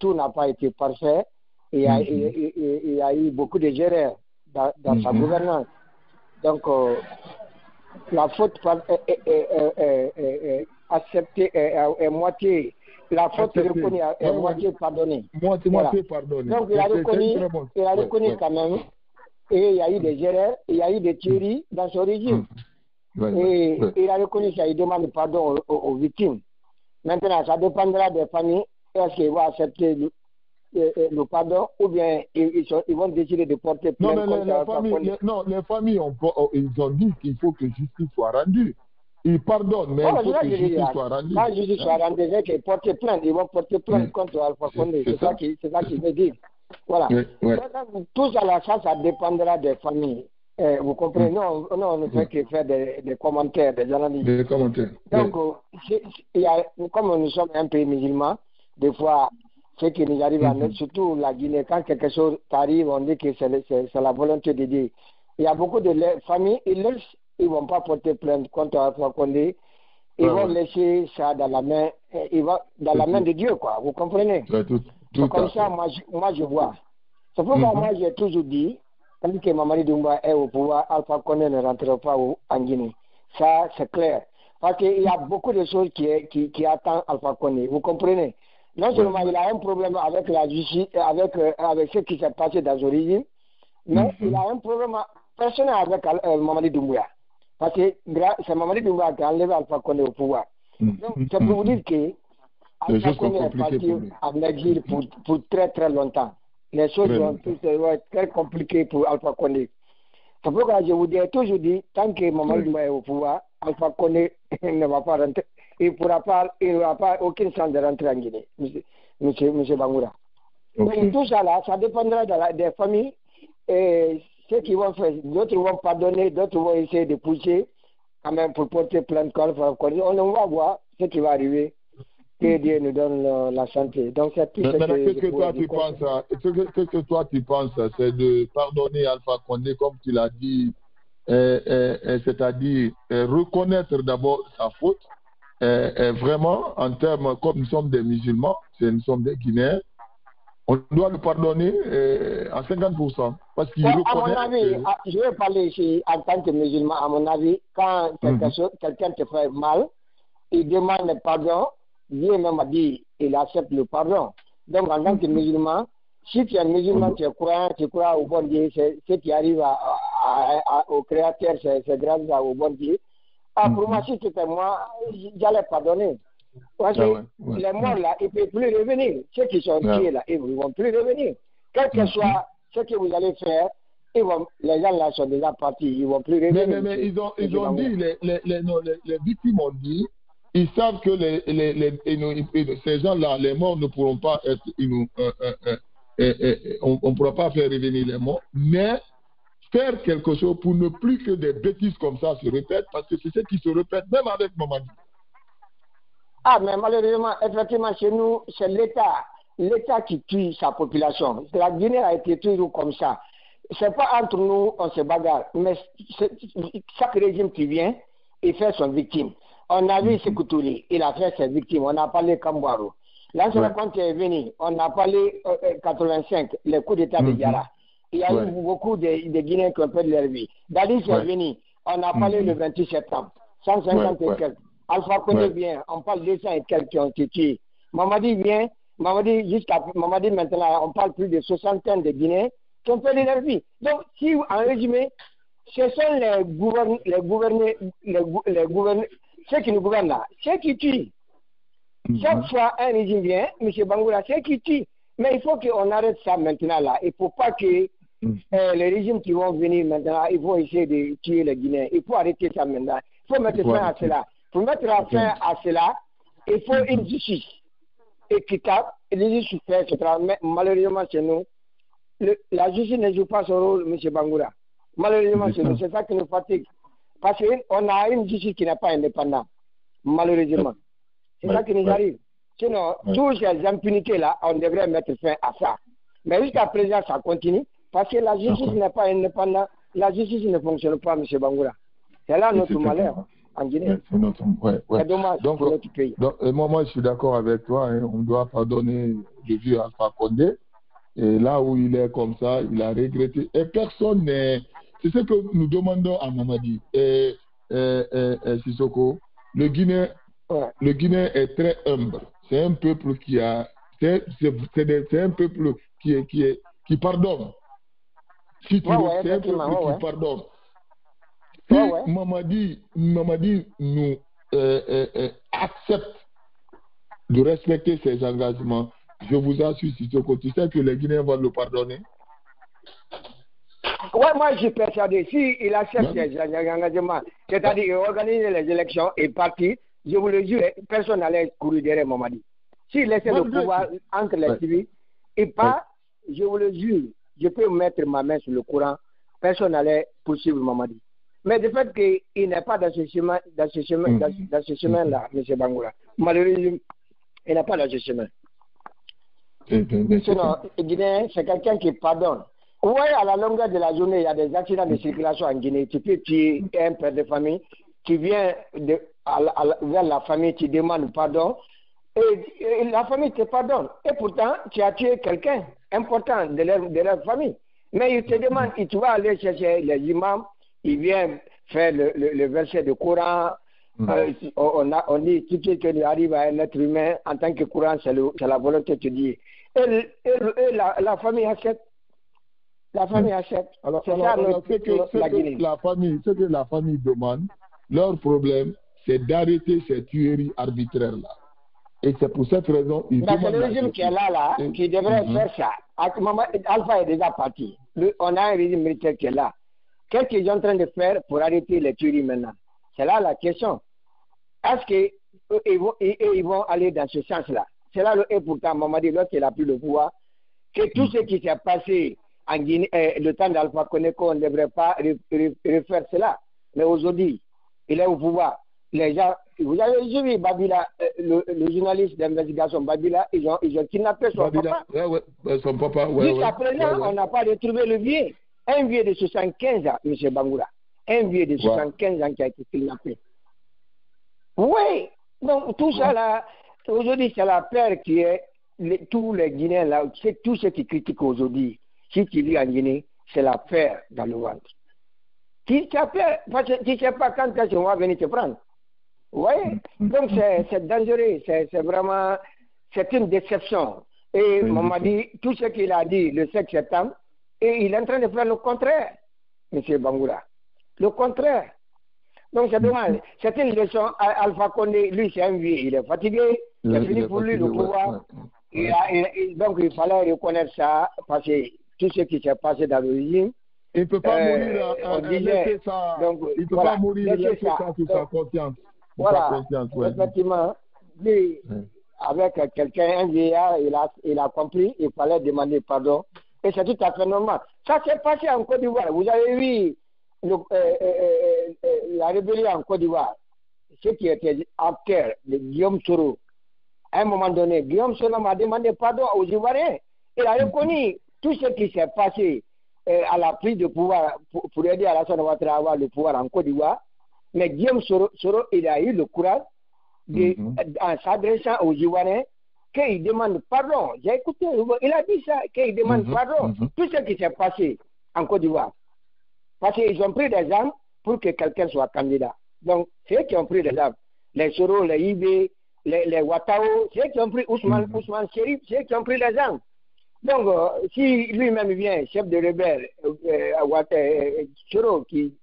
tout n'a pas été parfait. Il y a eu beaucoup de erreurs dans sa gouvernance. Donc, la faute est acceptée est moitié. La faute reconnue est moitié pardonnée. Moitié pardonnée. Donc, il a reconnu quand même. Et il y a eu des erreurs, il y a eu des tueries dans ce régime. Il a reconnu ça, il demande pardon aux victimes. Maintenant, ça dépendra des familles. Est-ce qu'ils vont accepter le pardon ou bien ils vont décider de porter plainte contre les familles ils ont dit qu'il faut que justice soit rendue. Ils pardonnent, mais il faut que justice soit rendue. Quand justice soit rendue, ils portent plainte. Ils vont porter plainte contre Alpha Condé. C'est ça qu'il veut dire. Voilà. Tout ça dépendra des familles. Vous comprenez? Non, on ne fait que faire des commentaires, des analyses. Des commentaires. Donc, comme nous sommes un pays musulman, des fois, ce qui nous arrive à nous, surtout la Guinée, quand quelque chose arrive, on dit que c'est la volonté de Dieu. Il y a beaucoup de familles, ils ne vont pas porter plainte contre Alpha Condé. Ils vont laisser ça dans la main, la main de Dieu, quoi. Vous comprenez? Tout comme ça, moi, je vois. C'est pourquoi moi, j'ai toujours dit, tant que Mamadi Doumbouya est au pouvoir, Alpha Condé ne rentrera pas en Guinée. Ça, c'est clair. Parce qu'il y a beaucoup de choses qui attendent Alpha Condé. Vous comprenez? Non seulement il a un problème avec la justice, avec ce qui s'est passé dans ce régime, mais il a un problème personnel avec Mamadi Doumbouya. Parce que c'est Mamadi Doumbouya qui a enlevé Alpha Condé au pouvoir. Donc, c'est pour vous dire que Alpha Condé est parti en exil pour très très longtemps. Les choses vont être très compliquées pour Alpha Condé. C'est pourquoi je vous ai toujours dit, tant que Mamadi Doumbouya est au pouvoir, Alpha Condé ne va pas rentrer. Il n'aura pas aucune chance de rentrer en Guinée, M. Bangoura. Donc tout ça là, ça dépendra des familles. Et ceux qui vont faire, d'autres vont pardonner, d'autres vont essayer de pousser quand même pour porter plainte contre Alpha Condé. On va voir ce qui va arriver. Que Dieu nous donne la santé. Donc c'est tout qu'est-ce que toi tu penses, c'est de pardonner Alpha Condé comme tu l'as dit, c'est-à-dire reconnaître d'abord sa faute. Vraiment, en termes, comme nous sommes des musulmans, nous sommes des Guinéens, on doit le pardonner à 50%. Parce qu'il reconnaît. À mon avis, je vais parler ici en tant que musulman, à mon avis, quand quelqu'un te fait mal, il demande pardon, Dieu même a dit il accepte le pardon. Donc, en tant que musulman, si tu es musulman, tu es croyant, tu crois au bon Dieu, ce qui arrive au Créateur, c'est grâce au bon Dieu. Pour moi, si c'était moi, j'allais pardonner. Parce que les morts là, ils ne peuvent plus revenir. Ceux qui sont tués là, ils ne vont plus revenir. Quel que soit ce que vous allez faire, les gens là sont déjà partis, ils ne vont plus revenir. Mais ils ont dit, les victimes ont dit, ils savent que ces gens-là, les morts ne pourront pas être, on ne pourra pas faire revenir les morts, mais faire quelque chose pour ne plus que des bêtises comme ça se répètent, parce que c'est ce qui se répète même avec Mamadi. Mais malheureusement, effectivement, chez nous, c'est l'État qui tue sa population. La Guinée a été toujours comme ça. c'est pas entre nous, on se bagarre, mais chaque régime qui vient, il fait son victime. On a vu Sékou Touré, il a fait ses victimes, on a parlé Kambouaro. L'ancien compte est venu, on a parlé 85, le coup d'État de Diarra. Il y a eu beaucoup de Guinéens qui ont perdu leur vie. Dadis est venu, on a parlé le 28 septembre, 150 et quelques. Alpha Condé vient, on parle de 200 et quelques qui ont été tués. Mamadi vient, Mamadi maintenant, on parle plus de 60 de Guinéens qui ont perdu leur vie. Donc, si en résumé, ce sont les gouverneurs, ceux qui nous gouvernent là, ceux qui tuent. Chaque fois un régime vient, M. Bangoura, ceux qui tuent. Mais il faut qu'on arrête ça maintenant là. Il ne faut pas que les régimes qui vont venir maintenant, ils vont essayer de tuer les Guinéens. Il faut arrêter ça maintenant. Il faut mettre fin à cela. Pour mettre fin à cela, il faut une justice équitable. Et les justices font ce travail. Mais malheureusement, chez nous, la justice ne joue pas son rôle, M. Bangoura. Malheureusement, chez nous, c'est ça qui nous fatigue. Parce qu'on a une justice qui n'est pas indépendante. Malheureusement. C'est ça qui nous arrive. Sinon, toutes ces impunités là, on devrait mettre fin à ça. Mais jusqu'à présent, ça continue. Parce que la justice n'est pas indépendante. La justice ne fonctionne pas, M. Bangoura. C'est là notre malheur en Guinée. C'est dommage pour notre pays. Moi, je suis d'accord avec toi. Hein. On doit pardonner le vieux Alpha Condé. Et là où il est comme ça, il a regretté. Et personne n'est... C'est ce que nous demandons à Mamadi. Sissoko, le Guinéen est très humble. C'est un peuple qui a... C'est un peuple qui pardonne. Si tu veux, c'est un peuple qui pardonne. Si Mamadi nous accepte de respecter ses engagements, je vous assure, Sissoko, tu sais que les Guinéens vont le pardonner. Oui, moi je suis persuadé. S'il accepte ses engagements, c'est-à-dire qu'il organise les élections et parti, je vous le jure, personne n'allait courir derrière Mamadi. S'il laisse le pouvoir entre les civils et pas, je vous le jure, je peux mettre ma main sur le courant, personne n'allait poursuivre Mamadi. Mais du fait qu'il n'est pas dans ce chemin-là, M. Bangoura, malheureusement, il n'est pas dans ce chemin. Sinon, Guinéen, c'est quelqu'un qui pardonne. Oui, à la longueur de la journée, il y a des accidents de circulation en Guinée. Tu peux tuer un père de famille, tu viens vers la famille, tu demandes pardon, et la famille te pardonne. Et pourtant, tu as tué quelqu'un important de leur famille. Mais il te demande, tu vas aller chercher les imams, il vient faire le verset de Coran. On dit tout ce qui arrive à un être humain en tant que Coran, c'est la volonté de Dieu. Et la famille accepte. La famille accepte. Alors, ce que la famille demande, leur problème, c'est d'arrêter ces tueries arbitraires-là. Et c'est pour cette raison qu'ils demandent... C'est le régime qui est là, qui devrait faire ça. Alpha est déjà parti. On a un régime militaire qui est là. Qu'est-ce qu'ils sont en train de faire pour arrêter les tueries maintenant? C'est là la question. Est-ce qu'ils vont aller dans ce sens-là? C'est là et pourtant, Mamadi, lorsqu'il a pris le pouvoir, que tout ce qui s'est passé en Guinée, le temps d'Alpha Condé, on ne devrait pas refaire cela. Mais aujourd'hui, il est au pouvoir. Les gens, vous avez vu Babila, le journaliste d'investigation Babila, ils ont kidnappé son papa. Son papa, jusqu'à présent, on n'a pas retrouvé le vieux. Un vieux de 75 ans, M. Bangoura. Un vieux de 75 ans qui a été kidnappé. Oui, donc tout ça là, aujourd'hui c'est la peur qui est, tous les Guinéens là, c'est tout ce qui critiquent aujourd'hui. Si tu vis en Guinée, c'est la peur dans le ventre. Tu as peur, parce que tu ne sais pas quand est-ce qu'on va venir te prendre. Oui, donc c'est dangereux, c'est vraiment, c'est une déception. Et on m'a dit, tout ce qu'il a dit le 7 septembre, et il est en train de faire le contraire, M. Bangoura. Le contraire. Donc c'est dommage. C'est une leçon. Alpha Condé, lui, c'est un vieux, il est fatigué, c'est fini pour lui le pouvoir. Donc il fallait reconnaître ça, parce que tout ce qui s'est passé dans le régime, il ne peut pas mourir, laisser ça. Donc, il ne peut pas mourir, laisser ça sur sa conscience. Voilà, effectivement, lui, avec quelqu'un, un vieillard, il a compris, il fallait demander pardon. Et c'est tout à fait normal. Ça s'est passé en Côte d'Ivoire. Vous avez vu la rébellion en Côte d'Ivoire. Ce qui était acteur de Guillaume Soro. À un moment donné, Guillaume Soro m'a demandé pardon aux Ivoiriens. Il a reconnu tout ce qui s'est passé à la prise de pouvoir pour aider Alassane Ouattara à avoir le pouvoir en Côte d'Ivoire. Mais Guillaume Soro, il a eu le courage, en s'adressant aux Ivoiriens, qu'il demande pardon. J'ai écouté, il a dit ça, qu'il demande pardon. Tout ce qui s'est passé en Côte d'Ivoire. Parce qu'ils ont pris des armes pour que quelqu'un soit candidat. Donc, c'est eux qui ont pris des armes. Les Soro, les Ibé, les Ouattao, c'est eux qui ont pris Ousmane Chérif, c'est eux qui ont pris les armes. Donc, si lui-même vient, chef de rebelle, Soro, qui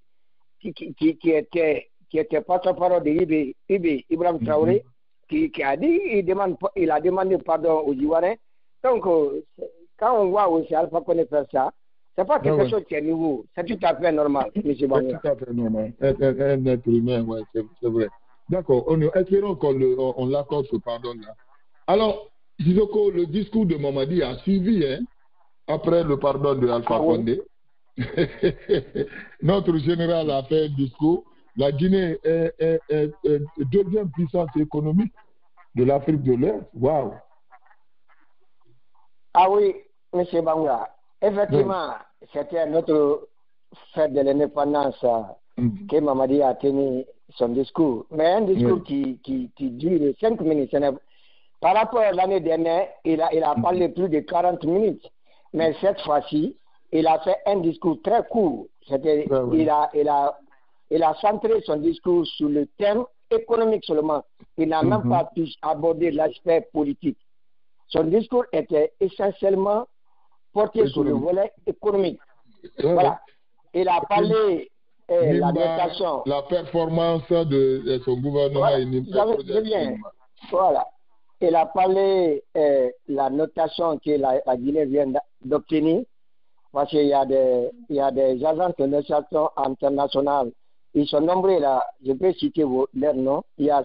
était porte-parole de Ibé, Ibrahim Traoré, qui a dit, il a demandé pardon aux Ivoiriens. Donc, quand on voit aussi Alpha Condé faire ça, c'est pas quelque chose qui est nouveau, c'est tout à fait normal, M. Bangura. C'est tout à fait normal. Un être humain, ouais, c'est vrai. D'accord, espérons qu'on l'accorde ce pardon-là. Alors, Sissoko, le discours de Mamadi a suivi, hein, après le pardon de Alpha Condé. Notre général a fait un discours. La Guinée est deuxième puissance économique de l'Afrique de l'Est. Waouh! Ah oui, M. Bangura. Effectivement, c'était notre fête de l'indépendance que Mamadi a tenu son discours. Mais un discours qui dure 5 minutes. Par rapport à l'année dernière, il a parlé plus de 40 minutes. Mais cette fois-ci, il a fait un discours très court. Il a centré son discours sur le thème économique seulement. Il n'a même pas pu aborder l'aspect politique. Son discours était essentiellement porté sur le volet économique. Voilà. Il a parlé la notation. La performance de son gouvernement. Bien. Voilà. Il a parlé la notation que la Guinée vient d'obtenir. Parce qu'il y a des agences de notation internationales. Ils sont nombreux là. Je peux citer leurs noms. Il y a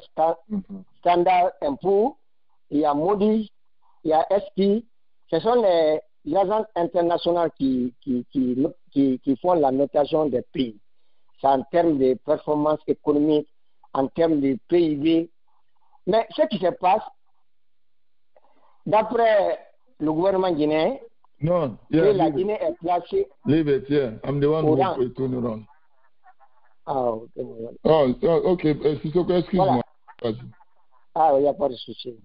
Standard & Poor's, il y a Moody's, il y a SP. Ce sont les agences internationales qui font la notation des pays. C'est en termes de performance économique, en termes de PIB. Mais ce qui se passe, d'après le gouvernement guinéen, la Guinée est placée. Leave it here. I'm the one who will turn around. Ok. Sissoko, excuse-moi. Voilà. Ah, il n'y a pas de souci.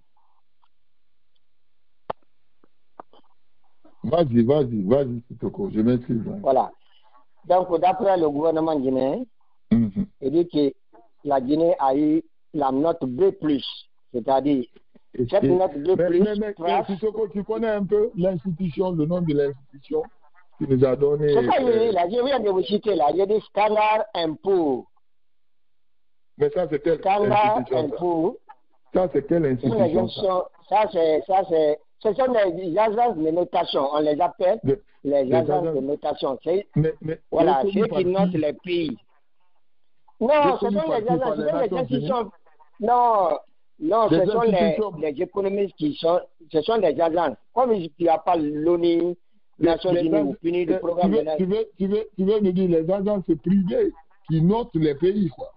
Vas-y, Sissoko, je m'excuse. Voilà. Donc, d'après le gouvernement guinéen, il dit que la Guinée a eu la note B+, c'est-à-dire cette note B+. Mais Sissoko, tu connais un peu l'institution, le nom de l'institution qui nous a donné. C'est ça, je viens de vous citer là. J'ai dit Standard & Poor's. Mais ça, c'est quelle Standard institution? & Poor's. Ça, c'est quelle institution? Ce sont des agences de notation. On les appelle les agences de notation. Voilà, ceux qui notent les pays. Non, ce sont les agences, ce sont les institutions. Non, ce sont les économistes qui sont. Ce sont des agences. Comme il n'y a pas l'ONU, Nations Unies ou PNUD, le programme de tu veux me dire les agences privées qui notent les pays, quoi.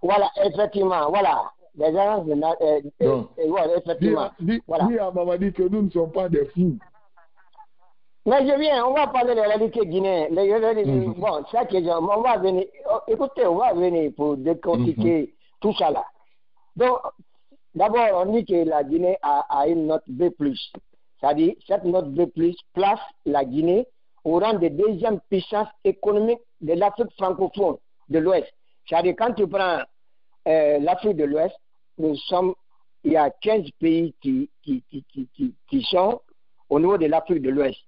Voilà, effectivement, voilà. Les agences voilà, effectivement. Dis à Mamadi que nous ne sommes pas des fous. Mais je viens, on va parler de la réalité guinéenne. Bon, ça que on va venir. Écoutez, on va venir pour décortiquer tout ça là. Donc, d'abord, on dit que la Guinée a une note B+. C'est-à-dire, cette note B+, place la Guinée au rang de deuxième puissance économique de l'Afrique francophone de l'Ouest. C'est-à-dire, quand tu prends l'Afrique de l'Ouest, il y a 15 pays qui sont au niveau de l'Afrique de l'Ouest.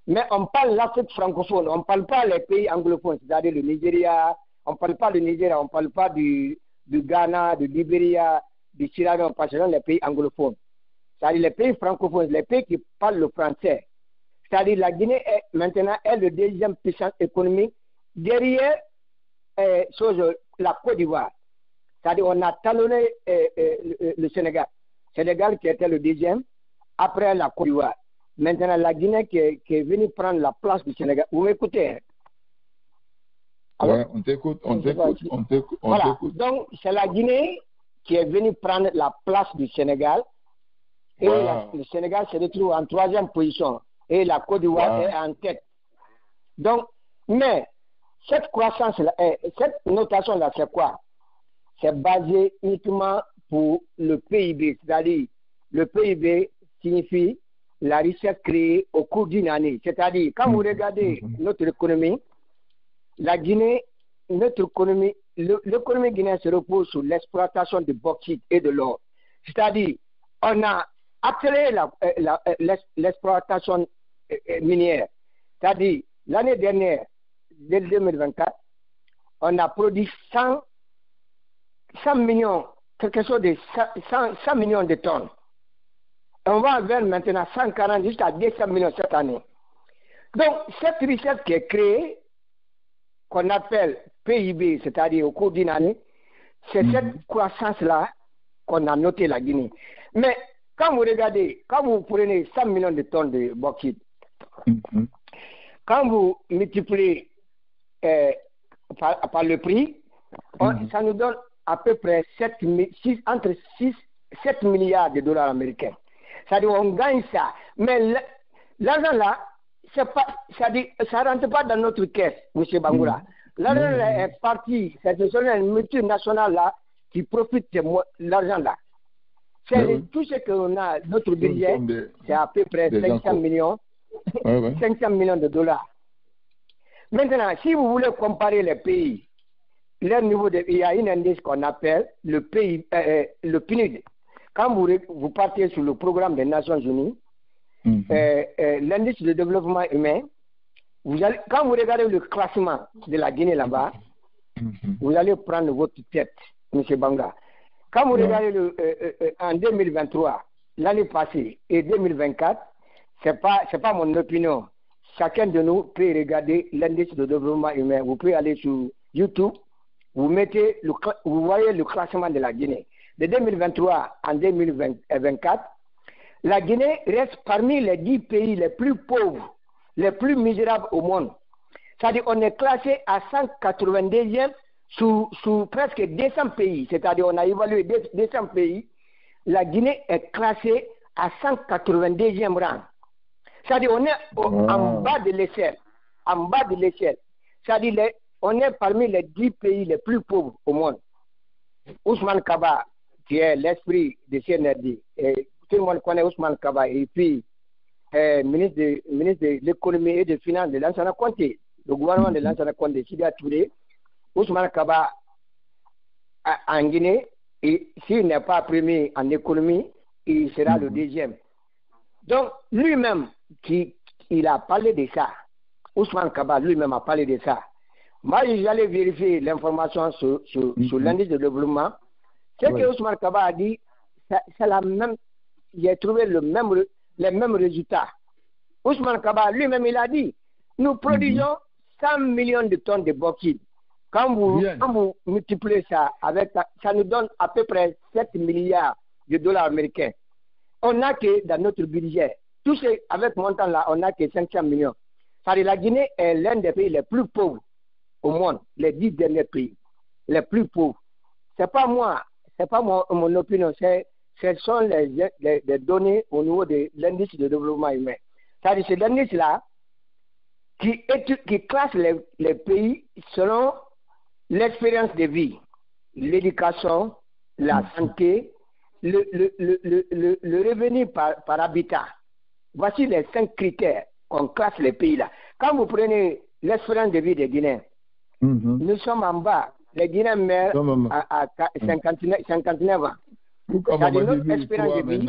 Mais on parle de l'Afrique francophone, on ne parle pas les pays anglophones, c'est-à-dire le Nigeria, on ne parle pas du Nigeria, on ne parle pas du Ghana, du Libéria, du Sierra Leone, parce que ce sont les pays anglophones. C'est-à-dire les pays francophones, les pays qui parlent le français. C'est-à-dire la Guinée est maintenant le deuxième puissance économique derrière la Côte d'Ivoire. C'est-à-dire on a talonné le Sénégal. Sénégal qui était le deuxième après la Côte d'Ivoire. Maintenant la Guinée qui est venue prendre la place du Sénégal. Vous m'écoutez? Ouais, on t'écoute. Voilà. Donc c'est la Guinée qui est venue prendre la place du Sénégal. Et le Sénégal se retrouve en troisième position. Et la Côte d'Ivoire est en tête. Donc, mais cette croissance-là, cette notation-là, c'est quoi? C'est basé uniquement pour le PIB, c'est-à-dire le PIB signifie la richesse créée au cours d'une année. C'est-à-dire, quand vous regardez notre économie, la Guinée, notre économie, l'économie guinéenne se repose sur l'exploitation de bauxite et de l'or. C'est-à-dire, on a accéléré l'exploitation minière. C'est-à-dire, l'année dernière, dès 2024, on a produit 100 millions, quelque chose de 100 millions de tonnes. On va vers maintenant 140 jusqu'à 200 millions cette année. Donc, cette richesse qui est créée, qu'on appelle PIB, c'est-à-dire au cours d'une année, c'est cette croissance-là qu'on a noté la Guinée. Mais quand vous regardez, quand vous prenez 100 millions de tonnes de bauxite, quand vous multipliez par le prix, ça nous donne à peu près entre 7 milliards de dollars américains. C'est-à-dire on gagne ça. Mais l'argent là, ça ne rentre pas dans notre caisse, M. Bangoura. L'argent là est parti, c'est une multinationale là qui profite de l'argent là. Tout ce qu'on a, notre budget, c'est à peu près 500 millions, 500 millions de dollars. Maintenant, si vous voulez comparer les pays, leur niveau il y a une indice qu'on appelle le PNUD. Quand vous partez sur le programme des Nations Unies, l'indice de développement humain, quand vous regardez le classement de la Guinée là-bas, vous allez prendre votre tête, M. Banga. Quand vous regardez en 2023, l'année passée, et 2024, c'est pas mon opinion. Chacun de nous peut regarder l'indice de développement humain. Vous pouvez aller sur YouTube, vous voyez le classement de la Guinée. De 2023 en 2024, la Guinée reste parmi les 10 pays les plus pauvres, les plus misérables au monde. C'est-à-dire qu'on est classé à 182e sous presque 200 pays. C'est-à-dire on a évalué 200 pays. La Guinée est classée à 182e rang. C'est-à-dire on est en bas de l'échelle. En bas de l'échelle. C'est-à-dire on est parmi les 10 pays les plus pauvres au monde. Ousmane Kaba, qui est l'esprit de CNRD, et tout le monde connaît Ousmane Kaba, et puis ministre de l'économie et des finances de Lansana Conté, le gouvernement de Lansana Conté, Sidia Touré, Ousmane Kaba en Guinée, et s'il n'est pas premier en économie, il sera le deuxième. Donc, lui-même, il a parlé de ça. Ousmane Kaba lui-même a parlé de ça. Moi, j'allais vérifier l'information sur l'indice de développement. Ce que Ousmane Kaba a dit, c'est la même. J'ai trouvé les mêmes résultats. Ousmane Kaba lui-même, il a dit, nous produisons 100 millions de tonnes de bauxite. Quand vous multipliez ça ça nous donne à peu près 7 milliards de dollars américains. On n'a que dans notre budget, tout ce, avec ce montant-là, on n'a que 500 millions. C'est-à-dire la Guinée est l'un des pays les plus pauvres au monde, les 10 derniers pays, les plus pauvres. C'est pas mon opinion, ce sont les données au niveau de l'indice de développement humain. C'est-à-dire c'est l'indice-là qui classe les pays selon l'expérience de vie, l'éducation, la santé, le revenu par habitat. Voici les 5 critères qu'on classe les pays là. Quand vous prenez l'espérance de vie des Guinéens, nous sommes en bas. Les Guinéens meurent à 59 ans. C'est-à-dire notre espérance de vie.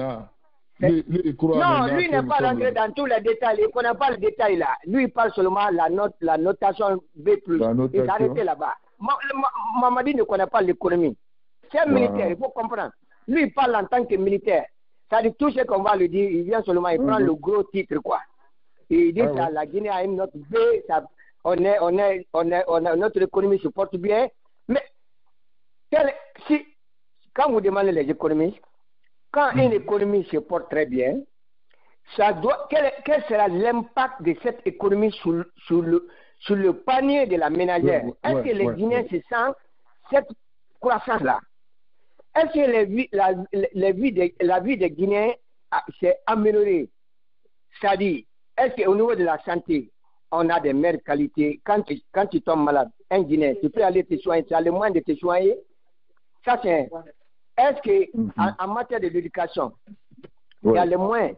Non, lui n'est pas rentré dans tous les détails. Il ne connaît pas le détail là. Lui, il parle seulement la notation B+. Il s'est arrêté là-bas. Mamadi ne connaît pas l'économie. C'est un militaire, il faut comprendre. Lui, il parle en tant que militaire. C'est-à-dire tout ce qu'on va lui dire, il vient seulement, il prend le gros titre, quoi. Et il dit ça, la Guinée a une note B, notre économie se porte bien. Mais quand vous demandez les économies, quand une économie se porte très bien, quel sera l'impact de cette économie sur le panier de la ménagère? Est-ce que les Guinéens se sentent cette croissance-là? Est-ce que la vie des Guinéens s'est améliorée? C'est-à-dire, est-ce qu'au niveau de la santé, on a des meilleures qualités. Quand tu tombes malade, un Guinéen, tu peux aller te soigner, tu as le moyen de te soigner. Ça, c'est... Est-ce que en matière d'éducation, il y a le moyen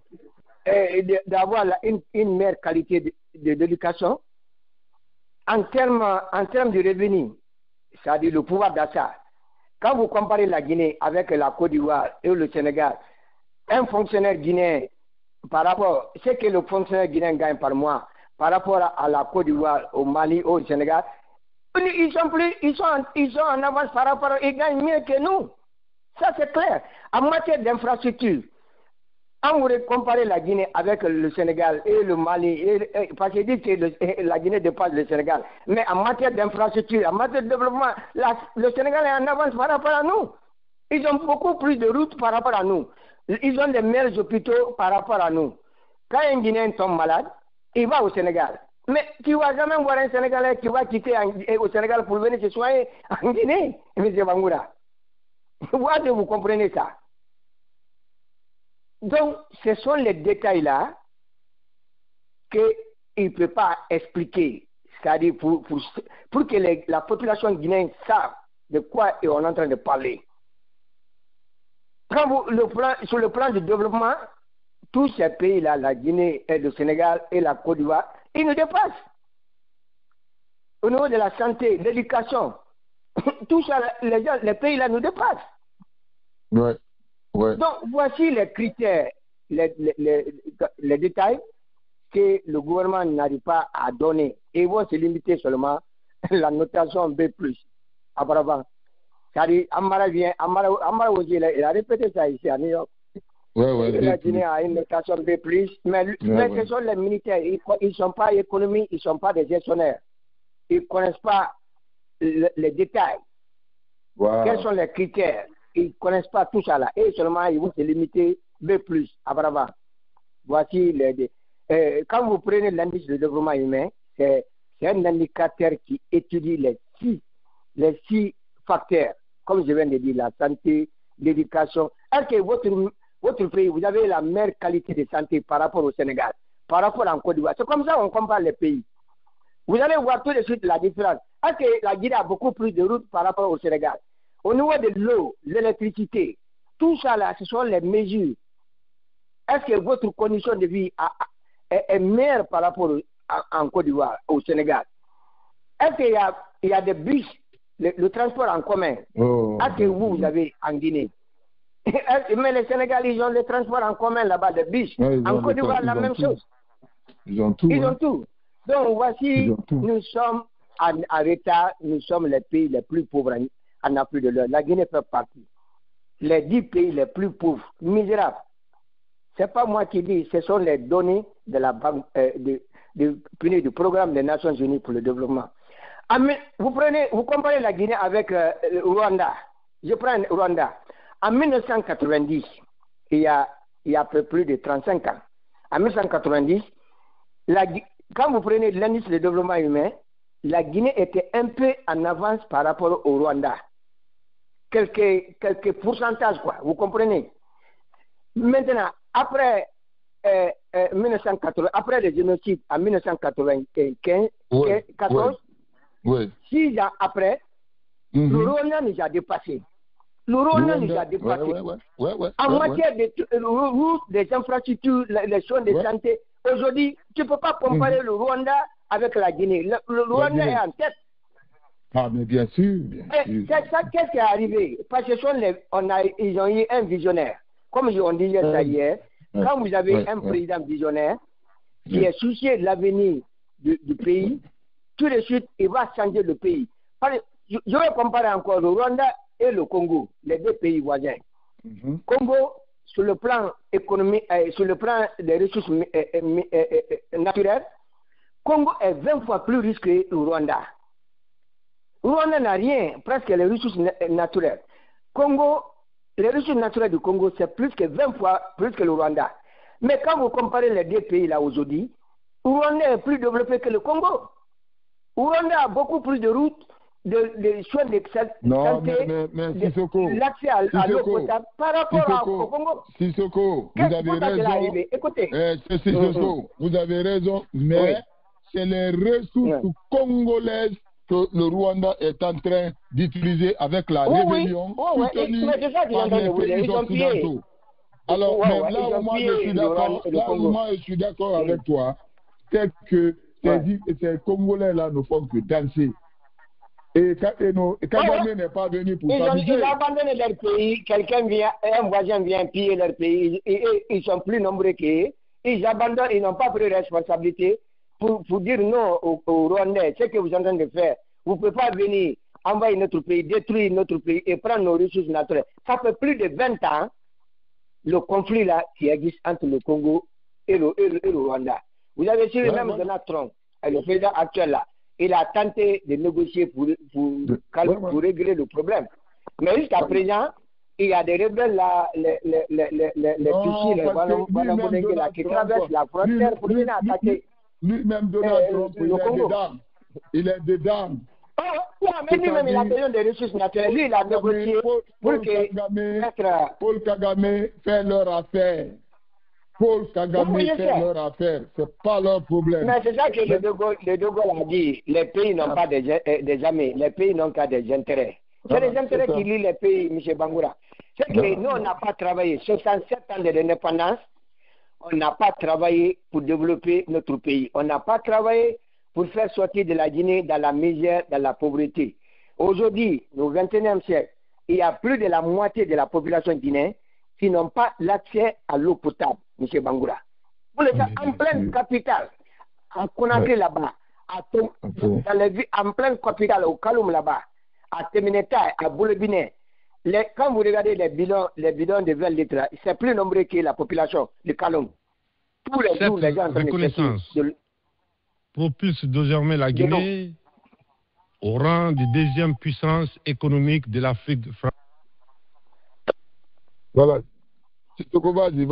d'avoir une meilleure qualité d'éducation en termes de revenus, c'est-à-dire le pouvoir d'achat. Quand vous comparez la Guinée avec la Côte d'Ivoire et le Sénégal, un fonctionnaire guinéen, par rapport à ce que le fonctionnaire guinéen gagne par mois, par rapport à la Côte d'Ivoire, au Mali, au Sénégal, ils sont en avance par rapport, ils gagnent mieux que nous. Ça, c'est clair. En matière d'infrastructure, quand vous comparez la Guinée avec le Sénégal et le Mali, parce qu'ils disent que la Guinée dépasse le Sénégal, mais en matière d'infrastructure, en matière de développement, le Sénégal est en avance par rapport à nous. Ils ont beaucoup plus de routes par rapport à nous. Ils ont des meilleurs hôpitaux par rapport à nous. Quand un Guinéen tombe malade, il va au Sénégal. Mais tu ne vas jamais voir un Sénégalais qui va quitter au Sénégal pour venir se soigner en Guinée, M. Bangoura. Vous comprenez ça? Donc, ce sont les détails-là qu'il ne peut pas expliquer. C'est-à-dire pour que la population guinéenne sache de quoi on est en train de parler. Sur le plan du développement, tous ces pays-là, la Guinée, et le Sénégal et la Côte d'Ivoire, ils nous dépassent. Au niveau de la santé, de l'éducation, tous les pays-là nous dépassent. Ouais. Donc, voici les critères, les détails que le gouvernement n'arrive pas à donner. Et ils vont se limiter seulement à la notation B+. Apparemment. C'est-à-dire, Amara aussi, il a répété ça ici à New York. La Guinée a une notation B+, mais ce sont les militaires. Ils ne sont pas économistes, ils ne sont pas des gestionnaires. Ils ne connaissent pas les détails. Wow. Quels sont les critères? Ils ne connaissent pas tout ça là. Et seulement, ils vont se limiter B+, apparemment. Voici quand vous prenez l'indice de développement humain, c'est un indicateur qui étudie les six facteurs. Comme je viens de dire, la santé, l'éducation. Est-ce que votre pays, vous avez la meilleure qualité de santé par rapport au Sénégal, par rapport à la Côte d'Ivoire? C'est comme ça qu'on compare les pays. Vous allez voir tout de suite la différence. Est-ce que la Guinée a beaucoup plus de routes par rapport au Sénégal? Au niveau de l'eau, l'électricité, tout ça là, ce sont les mesures. Est-ce que votre condition de vie est meilleure par rapport en Côte d'Ivoire, au Sénégal? Est-ce qu'il y a des bus, le transport en commun? Est-ce que vous avez en Guinée? Mais les Sénégalais, ils ont le transport en commun là-bas, des bus. En Côte d'Ivoire, la même chose. Ils ont tout. Ils ont tout. Donc voici, nous sommes en retard, nous sommes les pays les plus pauvres en Afrique de l'Ouest. La Guinée fait partie. Les 10 pays les plus pauvres, misérables. Ce n'est pas moi qui dis, ce sont les données de la banque, du programme des Nations Unies pour le développement. Vous comparez la Guinée avec le Rwanda. Je prends le Rwanda. En 1990, il y a à peu plus de 35 ans. En 1990, quand vous prenez l'indice de développement humain, la Guinée était un peu en avance par rapport au Rwanda. Quelques pourcentages, quoi. Vous comprenez? Maintenant, après 1980, après le génocide en 1995, 6 ans après, le Rwanda nous a dépassés. Le Rwanda nous a dépassés. En matière des infrastructures, les soins de santé, aujourd'hui, tu ne peux pas comparer le Rwanda avec la Guinée. Le Rwanda est en tête. Ah, mais bien sûr. Qu'est-ce qui est arrivé? Parce que ils ont eu un visionnaire. Comme on disait ça hier, quand vous avez un président visionnaire qui est soucieux de l'avenir du pays, tout de suite, il va changer le pays. Je vais comparer encore le Rwanda et le Congo, les deux pays voisins. Congo, sur le plan économique, sur le plan des ressources naturelles, Congo est 20 fois plus riche que le Rwanda. Le Rwanda n'a rien, presque les ressources naturelles. Congo, les ressources naturelles du Congo, c'est plus que 20 fois plus que le Rwanda. Mais quand vous comparez les deux pays là aujourd'hui, le Rwanda est plus développé que le Congo. Le Rwanda a beaucoup plus de routes, de soins de santé, l'accès à l'eau potable par rapport au Congo. Sissoko, vous avez raison. Écoutez. Sissoko, vous avez raison, mais c'est les ressources congolaises que le Rwanda est en train d'utiliser avec la rébellion soutenue par les pays occidentaux. Alors, mais là où moi je suis d'accord avec toi, c'est que ces Congolais-là ne font que danser. Et Kagame n'est pas venu pour s'amuser. Ils ont abandonné leur pays, un voisin vient piller leur pays, et ils sont plus nombreux qu'eux. Ils abandonnent, ils n'ont pas pris responsabilité pour dire non aux Rwandais. Ce que vous êtes en train de faire, vous ne pouvez pas venir envahir notre pays, détruire notre pays et prendre nos ressources naturelles. Ça fait plus de 20 ans, le conflit là qui existe entre le Congo et le Rwanda. Vous avez suivi même Donald Trump, le président actuel là. Il a tenté de négocier pour régler le problème. Mais jusqu'à présent, il y a des rebelles là, les Tutsis, les Wanambonégués là, qui traversent la frontière pour venir attaquer. Lui-même, Donald Trump, il est dedans. Mais lui-même, il a besoin de ressources naturelles. Lui, il a négocié pour que Paul Kagame fait leur affaire. Paul Kagame fait leur affaire. Ce n'est pas leur problème. Mais c'est ça que le De Gaulle a dit. Les pays n'ont pas des amis. Les pays n'ont qu'à des intérêts. C'est les intérêts qui lient les pays, M. Bangoura. C'est que nous, on n'a pas travaillé. 67 ans d'indépendance, on n'a pas travaillé pour développer notre pays. On n'a pas travaillé pour faire sortir de la Guinée dans la misère, dans la pauvreté. Aujourd'hui, au XXIe siècle, il y a plus de la moitié de la population guinéenne qui n'ont pas l'accès à l'eau potable, M. Bangoura. Vous les en pleine capitale, en Conakry là-bas, en pleine capitale, au Kaloum là-bas, à Temineta, à Boulebine, quand vous regardez les bidons de 20 litres, c'est plus nombreux que la population de Kaloum. Tous les jours, les gens propulse désormais la Guinée au rang de deuxième puissance économique de l'Afrique de France. Voilà. Vas-y.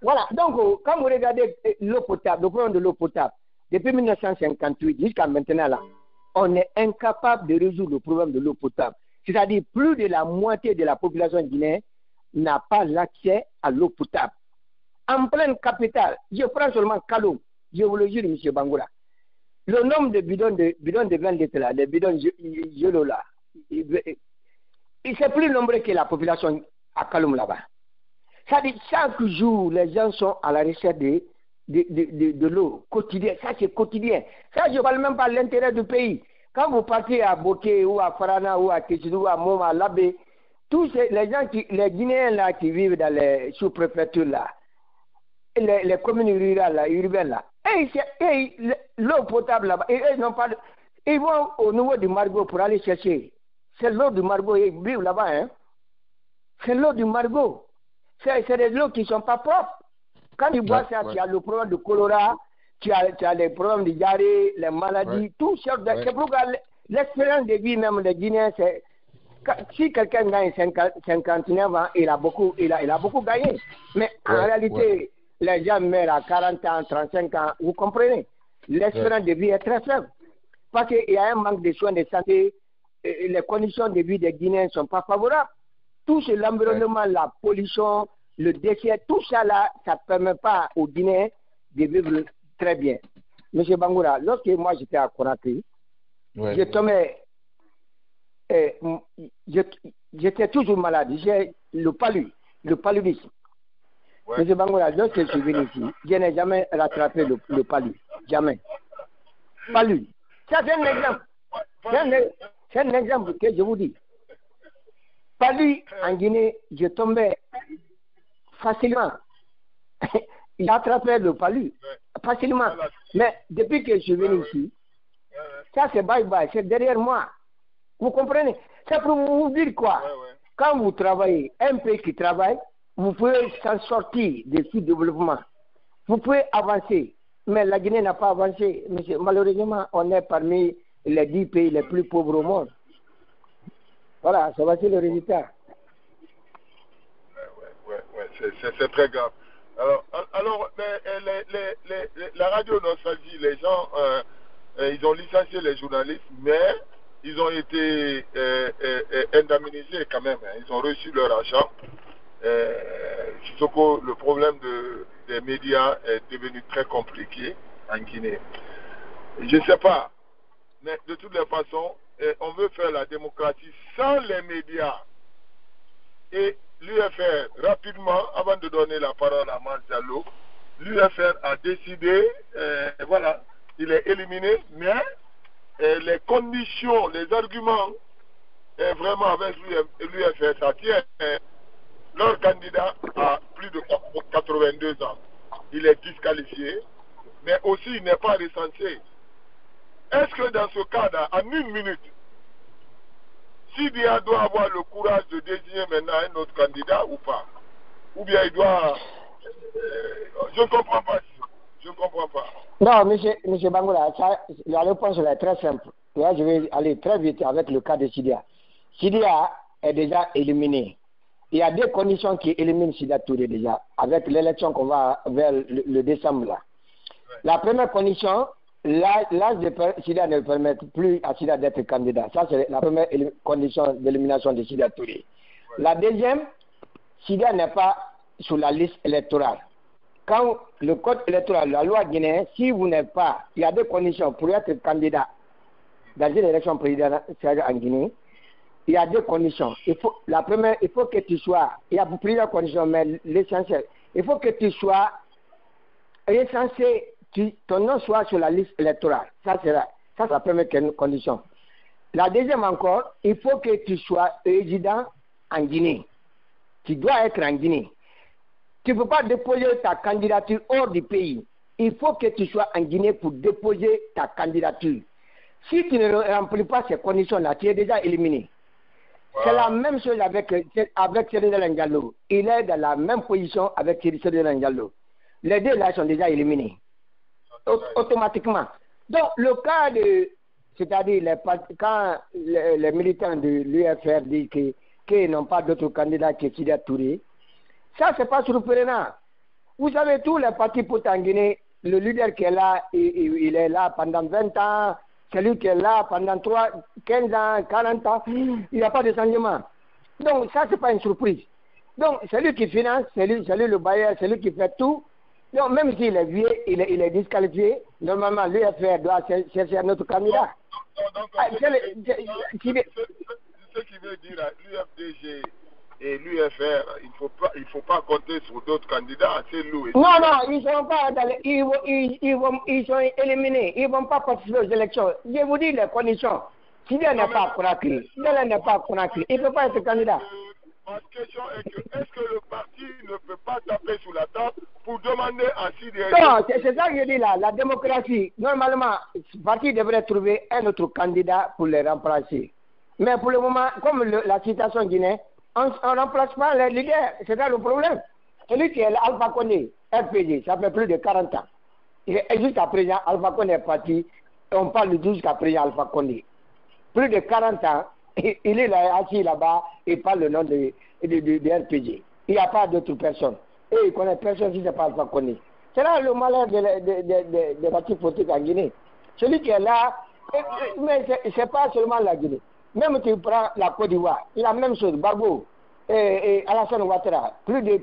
Voilà. Donc, quand vous regardez l'eau potable, le problème de l'eau potable, depuis 1958 jusqu'à maintenant, là, on est incapable de résoudre le problème de l'eau potable. C'est-à-dire, plus de la moitié de la population guinéenne n'a pas l'accès à l'eau potable. En pleine capitale, je prends seulement Kaloum. Je vous le jure, M. Bangoura. Le nombre de bidons de 20 litres là, les bidons Yolo là, c'est plus nombreux que la population à Kaloum là-bas. Ça dit, chaque jour, les gens sont à la recherche de l'eau quotidienne. Ça, c'est quotidien. Ça, je ne parle même pas de l'intérêt du pays. Quand vous partez à Boké ou à Farana ou à Kéchidou, à Moma, à Labé, tous les gens les Guinéens là qui vivent dans les sous-préfectures là, les communes rurales là, urbaines là, l'eau potable là-bas, ils vont au niveau du Margot pour aller chercher. C'est l'eau du Margot, ils vivent là-bas, hein. C'est l'eau du Margot. C'est des eaux qui ne sont pas propres. Quand tu bois ça, tu as le problème de choléra, tu as les problèmes de diarrhée, les maladies, tout ça. C'est pourquoi l'expérience de vie même des Guinéens, c'est si quelqu'un gagne 59 ans, il a beaucoup gagné. Mais en réalité, les gens meurent à 40 ans, 35 ans, vous comprenez. L'espérance de vie est très faible. Parce qu'il y a un manque de soins de santé, et les conditions de vie des Guinéens ne sont pas favorables. Tout l'environnement, la pollution, le déchet, tout ça là, ça ne permet pas aux Guinéens de vivre très bien. Monsieur Bangoura, lorsque moi j'étais à Conakry, j'étais toujours malade. J'ai le paludisme. Monsieur Bangoura, lorsque je suis venu ici, je n'ai jamais rattrapé le palud. Jamais. Palud. Ça, c'est un exemple. C'est un exemple que je vous dis. Palud, en Guinée, je tombais facilement. Il attrapait le palud facilement. Mais depuis que je suis venu ici, ça c'est bye-bye, c'est derrière moi. Vous comprenez? C'est pour vous dire quoi? Quand vous travaillez, un pays qui travaille, vous pouvez s'en sortir des sous-développements. Vous pouvez avancer. Mais la Guinée n'a pas avancé. Malheureusement, on est parmi les 10 pays les plus pauvres au monde. Voilà, ça va être le résultat. C'est très grave. Alors la radio Nostalgie, les gens, ils ont licencié les journalistes, mais ils ont été indemnisés quand même. Hein. Ils ont reçu leur argent. Surtout que le problème des médias est devenu très compliqué. en Guinée. Je ne sais pas, mais de toutes les façons, on veut faire la démocratie sans les médias. Et l'UFR, rapidement, avant de donner la parole à Maz Diallo, l'UFR a décidé, voilà, il est éliminé, mais les conditions, les arguments, vraiment avec l'UFR, ça tient. Leur candidat a plus de 82 ans. Il est disqualifié, mais aussi il n'est pas recensé. Est-ce que dans ce cas-là, en une minute, Sidia doit avoir le courage de désigner maintenant un autre candidat ou pas? Ou bien il doit... je ne comprends pas. Je ne comprends pas. Non, monsieur Bangoura, la réponse est très simple. Là, je vais aller très vite avec le cas de Sidia. Sidia est déjà éliminé. Il y a deux conditions qui éliminent Sidia Touré déjà, avec l'élection qu'on va vers le décembre là. Ouais. La première condition, l'âge de Sidia ne permet plus à Sidia d'être candidat. Ça, c'est la première condition d'élimination de Sidia Touré. Ouais. La deuxième, Sidia n'est pas sur la liste électorale. Quand le code électoral, la loi guinéenne, si vous n'êtes pas, il y a deux conditions pour être candidat dans une élection présidentielle en Guinée. Il y a deux conditions. La première, il faut que tu sois, il y a plusieurs conditions, mais l'essentiel, il faut que tu sois recensé, ton nom soit sur la liste électorale. Ça, c'est la première condition. La deuxième encore, il faut que tu sois résident en Guinée. Tu dois être en Guinée. Tu ne peux pas déposer ta candidature hors du pays. Il faut que tu sois en Guinée pour déposer ta candidature. Si tu ne remplis pas ces conditions-là, tu es déjà éliminé. Wow. C'est la même chose avec Cédric Diallo. Il est dans la même position avec Cédric Diallo. Les deux là sont déjà éliminés. Automatiquement. Donc, le cas de... C'est-à-dire, quand les militants de l'UFR disent qu'ils n'ont pas d'autres candidats que Sidia Touré, ça, c'est pas surprenant. Vous savez, tous les partis politiques en Guinée, le leader qui est là, il est là pendant 20 ans, celui qui est là pendant 15 ans, 40 ans, il n'y a pas de changement. Donc, ça, c'est pas une surprise. Donc, celui qui finance, c'est lui le bailleur, c'est lui qui fait tout. Donc, même s'il est vieux, il est disqualifié, normalement, l'UFR doit chercher un autre candidat. Ce qui veut dire à l'UFDG et l'UFR, il faut pas compter sur d'autres candidats, c'est lui. Non, ils sont pas ils sont éliminés, ils vont pas participer aux élections. Je vous dis les conditions. Sidia n'est pas convaincu, Sidia n'est pas convaincu, il ne peut pas être candidat. Ma question est que est-ce que le parti ne peut pas taper sur la table pour demander à Sidia? Non, c'est ça que je dis là, la démocratie. Normalement, le parti devrait trouver un autre candidat pour les remplacer. Mais pour le moment, comme la situation guinéenne, on ne remplace pas les leaders, c'est ça le problème. Celui qui est Alpha Condé, RPG, ça fait plus de 40 ans. Et jusqu'à présent, Alpha Condé est parti, on parle de jusqu'à présent Alpha Condé. Plus de 40 ans, il est là, assis là-bas, il parle le nom de RPG. Il n'y a pas d'autres personnes. Et il ne connaît personne si ce n'est pas Alpha Condé. C'est là le malheur des partis politiques en Guinée. Celui qui est là, mais ce n'est pas seulement la Guinée. Même tu prends la Côte d'Ivoire, la même chose, Gbagbo et Alassane Ouattara, plus de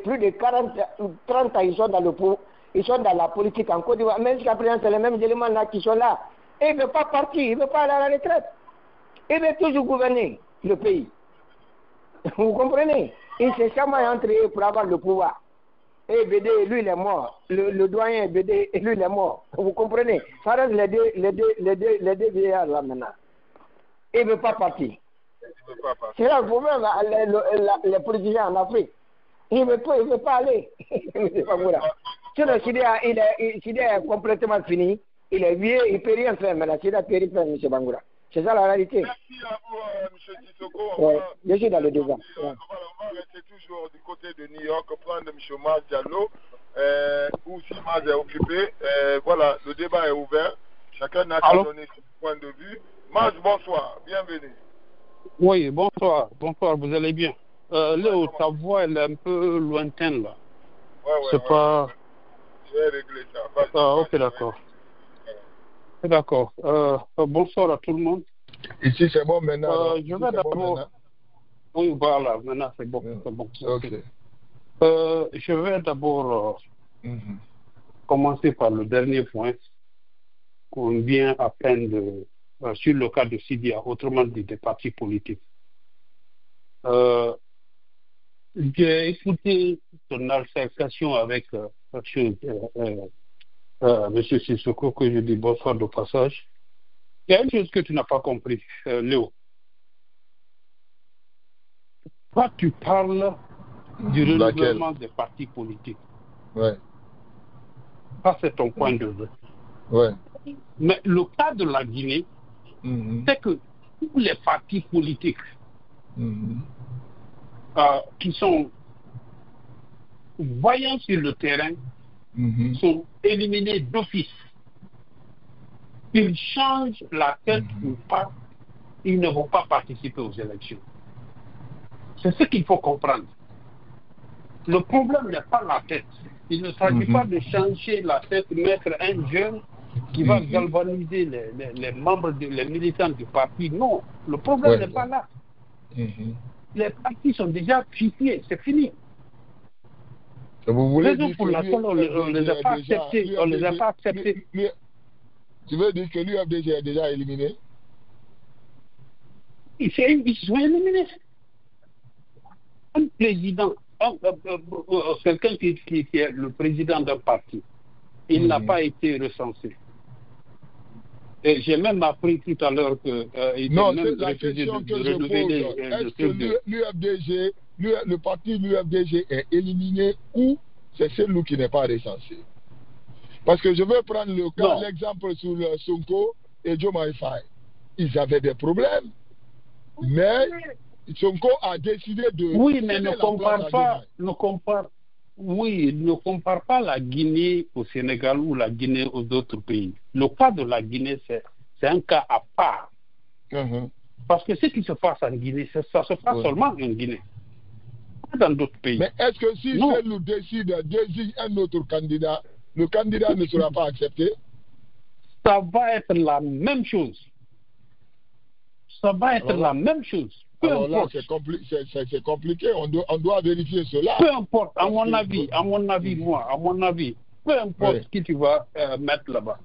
30 ans, ils sont dans la politique en Côte d'Ivoire, même jusqu'à présent, c'est les mêmes éléments là qui sont là. Et il ne veut pas partir, il ne veut pas aller à la retraite. Il veut toujours gouverner le pays. Vous comprenez? Il s'est chamaillé entre eux pour avoir le pouvoir. Et BD, lui, il est mort. Le doyen BD, lui, il est mort. Vous comprenez? Ça reste les deux vieillards là maintenant. Il ne veut pas partir. C'est là le problème, les politiciens en Afrique. Il ne veut pas aller. Sinon, Sidia est complètement fini. Il est vieux, il ne peut rien faire maintenant. Sidia peut rien faire, M. Bangoura. C'est ça la réalité. Merci à vous, M. Tissoko. Je suis dans le débat. On va rester toujours du côté de New York, prendre M. Maz Diallo, ou si Maz est occupé. Voilà, le débat est ouvert. Chacun n'a qu'à donner son point de vue. Maz, bonsoir, bienvenue. Oui, bonsoir, vous allez bien. Léo, ta voix elle est un peu lointaine là. Ouais, pas... Je vais régler ça. Ok, d'accord. D'accord. Bonsoir à tout le monde. Ici, c'est bon maintenant. Je vais d'abord... Oui, voilà, maintenant c'est bon. C'est bon. Okay. Je vais d'abord commencer par le dernier point. qu'on vient à peine sur le cas de Sidia, autrement dit des partis politiques. J'ai écouté ton altercation avec M. Sissoko, que je dis bonsoir de passage. Il y a une chose que tu n'as pas compris, Léo. Toi, tu parles du renouvellement des partis politiques. Ouais. Ça, c'est ton point de vue. Ouais. Mais le cas de la Guinée, c'est que tous les partis politiques qui sont voyants sur le terrain sont éliminés d'office. Ils changent la tête ou pas, ils ne vont pas participer aux élections. C'est ce qu'il faut comprendre. Le problème n'est pas la tête. Il ne s'agit pas de changer la tête, mettre un jeune qui va galvaniser les membres, les militants du parti. Non, le problème n'est pas là. Les partis sont déjà fichés, c'est fini. Vous voulez raison pour laquelle on ne les a pas acceptés. On les a pas acceptés. Tu veux dire que l'UFDG est déjà éliminé? Ils sont éliminés. Un président, quelqu'un qui est le président d'un parti, il n'a pas été recensé. Et j'ai même appris tout à l'heure qu'il non, même c'est la question que je pose. Est-ce que l'UFDG, le parti l'UFDG est éliminé ou c'est celui qui n'est pas recensé? Parce que je veux prendre l'exemple sur le Sonko et Diomaye Faye. Ils avaient des problèmes, mais Sonko a décidé de... Oui, mais ne compare pas la Guinée au Sénégal ou la Guinée aux autres pays. Le cas de la Guinée, c'est un cas à part. Parce que ce qui se passe en Guinée, ça se passe seulement en Guinée. Pas dans d'autres pays. Mais est-ce que si nous décide désigne un autre candidat, le candidat ne sera pas accepté? Ça va être la même chose. Ça va être la même chose. Alors là, c'est compliqué. On doit vérifier cela. Peu importe, à mon avis, peu importe qui tu vas mettre là-bas.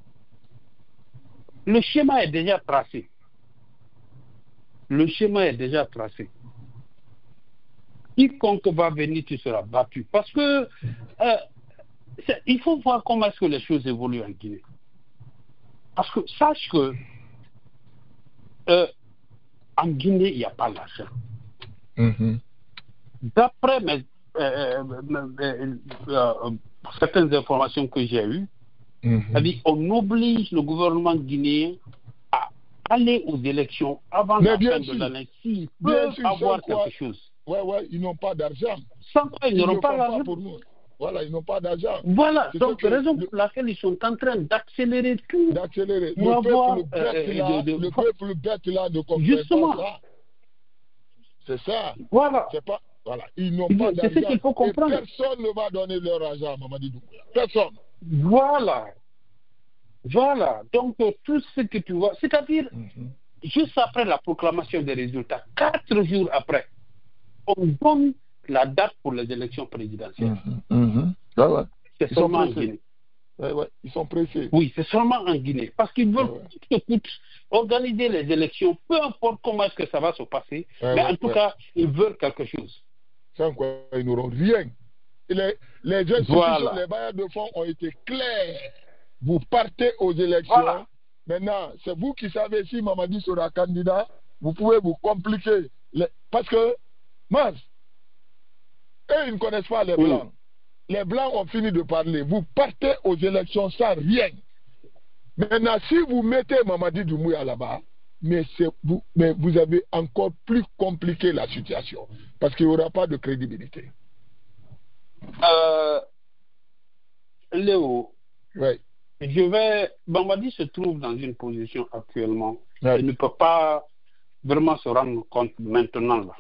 Le schéma est déjà tracé. Quiconque va venir, tu seras battu. Parce que il faut voir comment est-ce que les choses évoluent en Guinée. Parce que sache que en Guinée, il n'y a pas d'argent. D'après certaines informations que j'ai eues, c'est-à-dire on oblige le gouvernement guinéen à aller aux élections avant la fin de l'année s'ils peuvent avoir quelque chose. Ouais, ils n'ont pas d'argent. Sans quoi ils n'auront pas d'argent. Voilà, ils n'ont pas d'argent. Voilà, donc raison pour laquelle ils sont en train d'accélérer tout. D'accélérer. Le peuple bête là ne comprend pas ça. C'est ça. Voilà. C'est pas, voilà. Ils n'ont pas d'argent. C'est ce qu'il faut comprendre. Et personne ne va donner leur argent à Mamadi Doumbouya. Personne. Voilà. Donc tout ce que tu vois, c'est-à-dire juste après la proclamation des résultats, 4 jours après, on donne la date pour les élections présidentielles. C'est seulement en Guinée. Ils sont pressés. Oui, c'est seulement en Guinée. Parce qu'ils veulent organiser les élections, peu importe comment est-ce que ça va se passer, mais en tout cas, ils veulent quelque chose. Sans quoi, ils n'auront rien. Les institutions, les bailleurs de fonds ont été clairs. Vous partez aux élections. Voilà. Maintenant, c'est vous qui savez si Mamadi sera candidat. Vous pouvez vous compliquer. Parce que, eux, ils ne connaissent pas les Blancs. Les Blancs ont fini de parler. Vous partez aux élections sans rien. Maintenant, si vous mettez Mamadi Doumbouya là-bas, mais vous avez encore plus compliqué la situation. Parce qu'il n'y aura pas de crédibilité. Léo, Mamadi se trouve dans une position actuellement. Il ne peut pas vraiment se rendre compte maintenant là.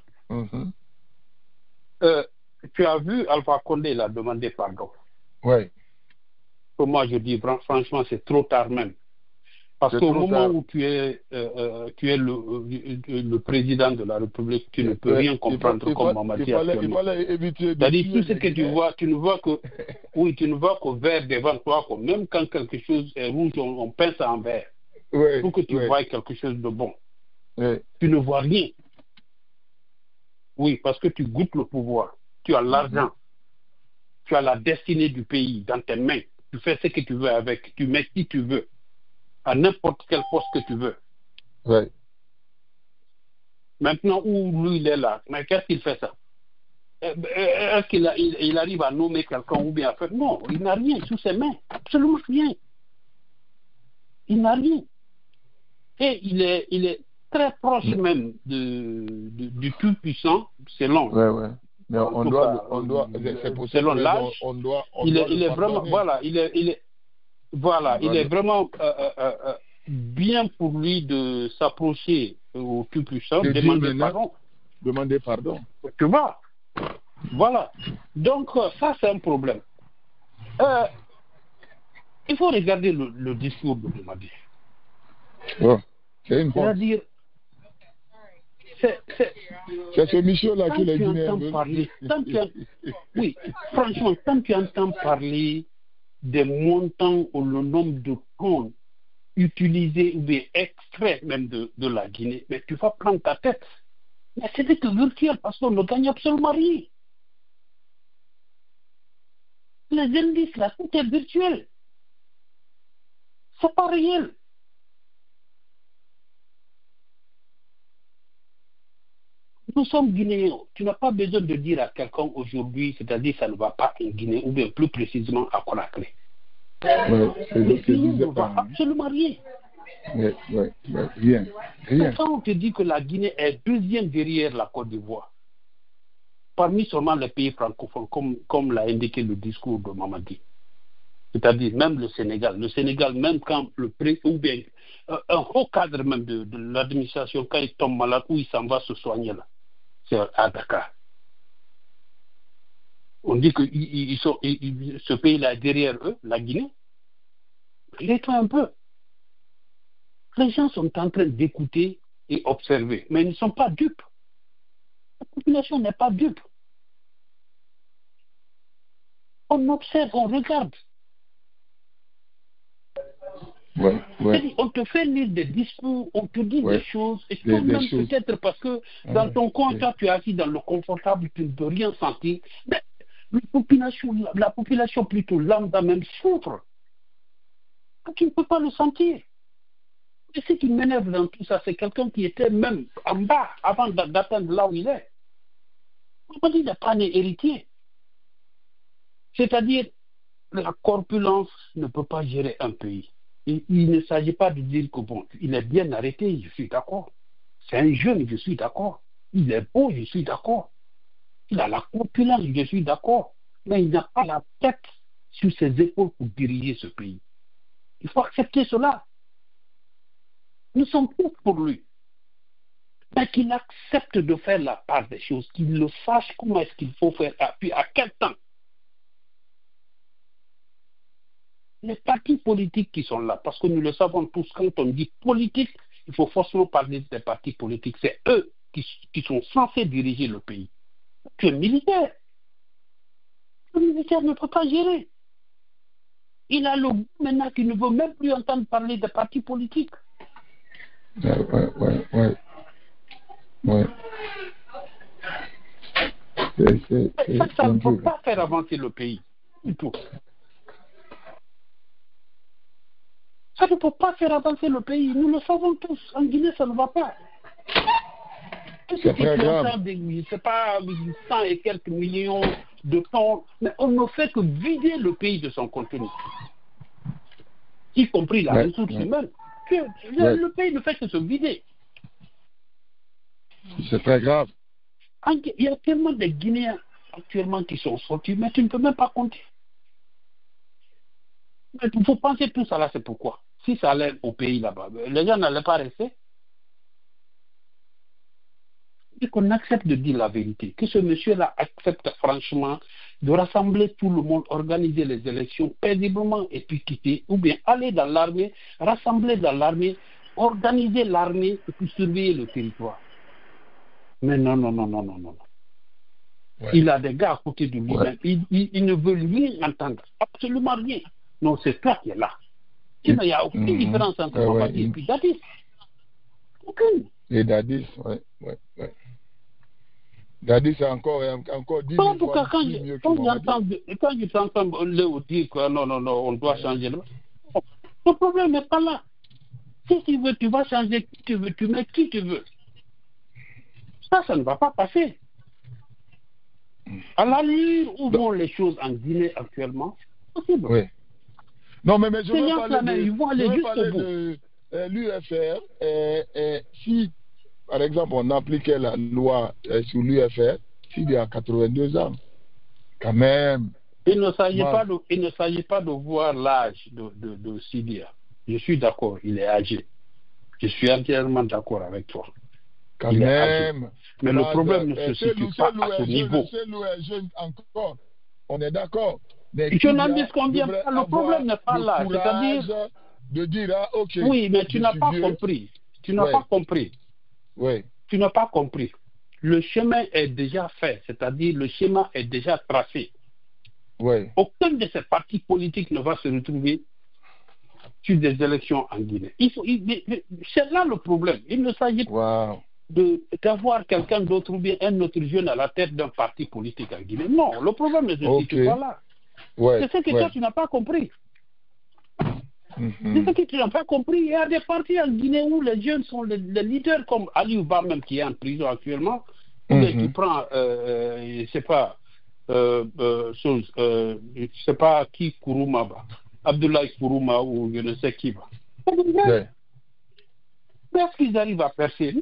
Tu as vu Alpha Condé, il a demandé pardon. Oui. Moi, je dis franchement, c'est trop tard même. Parce qu'au moment où tu es le président de la République, tu ne peux rien comprendre comme Mamadi actuellement. C'est-à-dire, tout ce que tu vois, tu ne vois que, oui, tu ne vois qu'au vert devant toi, quoi. Même quand quelque chose est rouge, on peint ça en vert. Pour que tu vois quelque chose de bon. Tu ne vois rien. Oui, parce que tu goûtes le pouvoir. Tu as l'argent. Tu as la destinée du pays dans tes mains. Tu fais ce que tu veux avec. Tu mets qui tu veux. À n'importe quel poste que tu veux. Maintenant, où lui, il est là, mais qu'est-ce qu'il fait ça? Est-ce qu'il arrive à nommer quelqu'un ou bien à faire? Non, il n'a rien sous ses mains. Absolument rien. Il n'a rien. Et il est très proche même du Tout-Puissant, selon. Mais on doit, c'est pour selon l'âge, il est vraiment, voilà, il est vraiment bien pour lui de s'approcher au Tout-Puissant, demander pardon. Tu vois? Voilà. Donc, ça, c'est un problème. Il faut regarder le discours de Mamadi. C'est-à-dire, c'est ce monsieur-là qui l'a dit. Oui, franchement, tant que tu entends parler des montants ou le nombre de tonnes utilisés ou bien extraits même de la Guinée, mais tu vas prendre ta tête. Mais c'est que virtuel parce qu'on ne gagne absolument rien. Les indices là, tout est virtuel. C'est pas réel. Nous sommes Guinéens. Tu n'as pas besoin de dire à quelqu'un aujourd'hui, c'est-à-dire ça ne va pas en Guinée, ou bien plus précisément à Conakry. Les pays ne va absolument rien. Rien. Quand on te dit que la Guinée est deuxième derrière la Côte d'Ivoire, parmi seulement les pays francophones, comme l'a indiqué le discours de Mamadi. C'est-à-dire même le Sénégal. Le Sénégal, même quand le président, ou bien un haut cadre même de l'administration, quand il tombe malade, où il s'en va se soigner là, c'est à Dakar. On dit que ce pays-là est derrière eux, la Guinée. Laisse-toi un peu. Les gens sont en train d'écouter et observer, mais ils ne sont pas dupes. La population n'est pas dupe. On observe, on regarde. On te fait lire des discours, on te dit des choses, et toi-même peut-être parce que dans ton coin, toi tu es assis dans le confortable, tu ne peux rien sentir. Mais la population plutôt lambda même souffre. Tu ne peux pas le sentir. Et ce qui m'énerve dans tout ça, c'est quelqu'un qui était même en bas avant d'atteindre là où il est. On dit qu'il n'est pas né héritier. C'est-à-dire, la corpulence ne peut pas gérer un pays. Il ne s'agit pas de dire que bon, il est bien arrêté, je suis d'accord. C'est un jeune, je suis d'accord. Il est beau, je suis d'accord. Il a la corpulence, je suis d'accord. Mais il n'a pas la tête sur ses épaules pour diriger ce pays. Il faut accepter cela. Nous sommes tous pour lui. Mais qu'il accepte de faire la part des choses, qu'il le sache comment est-ce qu'il faut faire, puis à quel temps. Les partis politiques qui sont là, parce que nous le savons tous, quand on dit politique, il faut forcément parler des partis politiques. C'est eux qui sont censés diriger le pays. Tu es militaire. Le militaire ne peut pas gérer. Il a le goût maintenant qu'il ne veut même plus entendre parler des partis politiques. Ouais. Ça ne peut pas faire avancer le pays du tout. Ça ne peut pas faire avancer le pays. Nous le savons tous. En Guinée, ça ne va pas. C'est très grave. Je ne sais pas, 100 et quelques millions de tonnes, mais on ne fait que vider le pays de son contenu. Y compris la ressource humaine. Le pays ne fait que se vider. C'est très grave. Il y a tellement de Guinéens actuellement qui sont sortis, mais tu ne peux même pas compter. Mais il faut penser tout ça là, c'est pourquoi. Si ça allait au pays là-bas, les gens n'allaient pas rester. Et qu'on accepte de dire la vérité, que ce monsieur-là accepte franchement de rassembler tout le monde, organiser les élections paisiblement et puis quitter, ou bien aller dans l'armée, rassembler dans l'armée, organiser l'armée et puis surveiller le territoire. Mais non. Ouais. Il a des gars à côté de lui, ouais. il ne veut rien entendre, absolument rien. Non, c'est toi qui es là. Sinon, il n'y a aucune différence entre Mamadi et puis Dadis. Aucune. Et Dadis, ouais. Dadis, c'est encore 10 en tout cas, quand je t'entends Léo dire que non, on doit changer. Le problème n'est pas là. Si tu veux, tu vas changer qui tu veux, tu mets qui tu veux. Ça ne va pas passer. À l'allure où vont les choses en Guinée actuellement, c'est possible. Oui. Non, mais je veux parler de l'UFR. Si, par exemple, on appliquait la loi sur l'UFR, s'il y a 82 ans, quand même. Il ne s'agit pas de voir l'âge de Sidia. Je suis d'accord, il est âgé. Je suis entièrement d'accord avec toi. Quand même. Mais le problème ne se situe pas à ce niveau. C'est jeune encore. On est d'accord. Je n'en dis qu'on vient pas. Le problème n'est pas là. C'est-à-dire de dire ok. Oui, mais tu n'as pas compris. Tu n'as pas compris. Oui. Tu n'as pas compris. Le chemin est déjà fait. C'est-à-dire le schéma est déjà tracé. Oui. Aucun de ces partis politiques ne va se retrouver sur des élections en Guinée. C'est là le problème. Il ne s'agit pas d'avoir quelqu'un d'autre ou bien un autre jeune à la tête d'un parti politique en Guinée. Non, le problème ne se situe pas là. C'est ce que toi, tu n'as pas compris. C'est ce que tu n'as pas compris. Il y a des partis en Guinée où les jeunes sont les leaders, comme Ali Ouba même qui est en prison actuellement, ou bien qui prend, je ne sais pas, je sais pas qui, Kourouma, Abdoulaye Kourouma ou je ne sais qui va. Est-ce qu'ils arrivent à percer?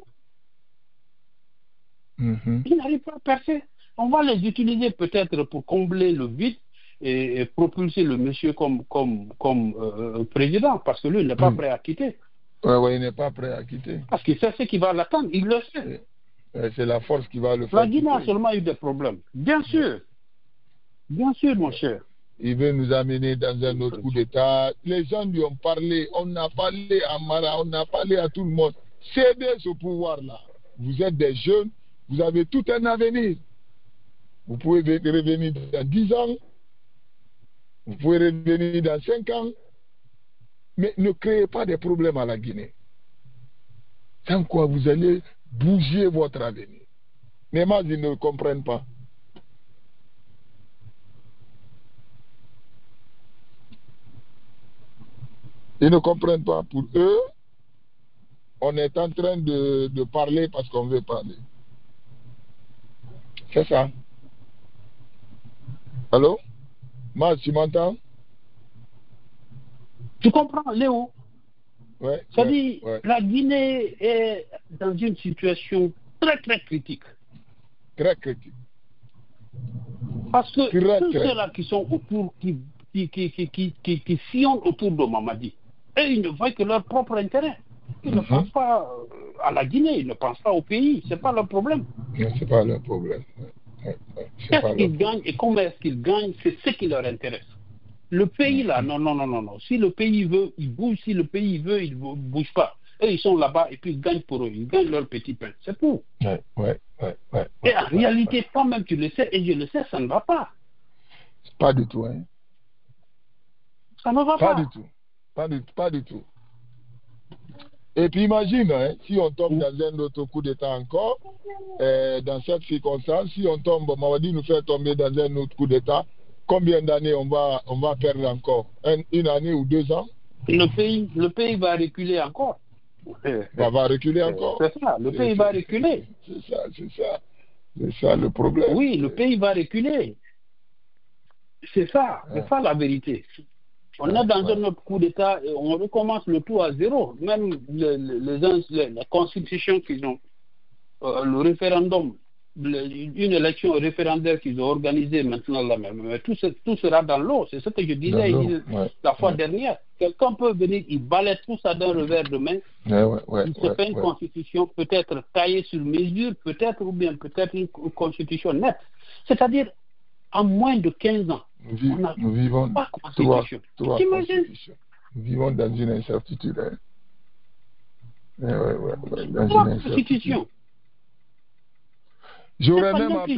Ils n'arrivent pas à percer. On va les utiliser peut-être pour combler le vide et propulser le monsieur comme président, parce que lui, il n'est pas prêt à quitter. Oui, il n'est pas prêt à quitter. Parce qu'il sait ce qui va l'attendre, il le sait. C'est la force qui va le faire. La Guinée a seulement eu des problèmes. Bien sûr, mon cher. Il veut nous amener dans un autre coup d'État. Les gens lui ont parlé, on a parlé à Mara, on a parlé à tout le monde. Cédez ce pouvoir-là. Vous êtes des jeunes, vous avez tout un avenir. Vous pouvez revenir dans 10 ans, vous pouvez revenir dans 5 ans, mais ne créez pas de problèmes à la Guinée. Sans quoi vous allez bouger votre avenir. Mais moi, ils ne comprennent pas. Ils ne comprennent pas. Pour eux, on est en train de parler parce qu'on veut parler. C'est ça. Allô? Mas, tu m'entends? Tu comprends, Léo? Oui. Ça dit, la Guinée est dans une situation très, très critique. Très critique. Parce que tous ceux-là qui sont autour, qui sillonnent autour de Mamadi, et ils ne voient que leur propre intérêt. Ils ne pensent pas à la Guinée, ils ne pensent pas au pays. Ce n'est pas leur problème. Ce n'est pas leur problème. Qu'est-ce qu'ils gagnent et comment est-ce qu'ils gagnent, c'est ce qui leur intéresse. Le pays là, non. Si le pays veut, il bouge. Si le pays veut, il ne bouge pas. Et ils sont là-bas et puis ils gagnent pour eux. Ils gagnent leur petit pain. C'est tout. Et en réalité, toi-même tu le sais et je le sais, ça ne va pas. Pas du tout. Hein. Ça ne va pas. Pas du tout. Et puis imagine, hein, si on tombe dans un autre coup d'État encore, dans cette circonstance, si on tombe, Mamadi nous fait tomber dans un autre coup d'État, combien d'années on va perdre encore? Une année ou 2 ans? Le pays va reculer encore. Va reculer encore. C'est ça, le pays va reculer. C'est ça le problème. Oui, le pays va reculer. C'est ça la vérité. On est dans un autre coup d'État et on recommence le tout à zéro. Même la constitution qu'ils ont, le référendum, une élection référendaire qu'ils ont organisée maintenant là même, tout sera dans l'eau. C'est ce que je disais la fois dernière. Quelqu'un peut venir, il balaie tout ça d'un revers de main. Il se fait une constitution peut-être taillée sur mesure, peut-être ou bien peut-être une constitution nette. C'est-à-dire, en moins de 15 ans. Nous vivons pas constitution. Nous vivons dans une incertitude. Hein. Dans Trois une constitutions. J'aurais même appris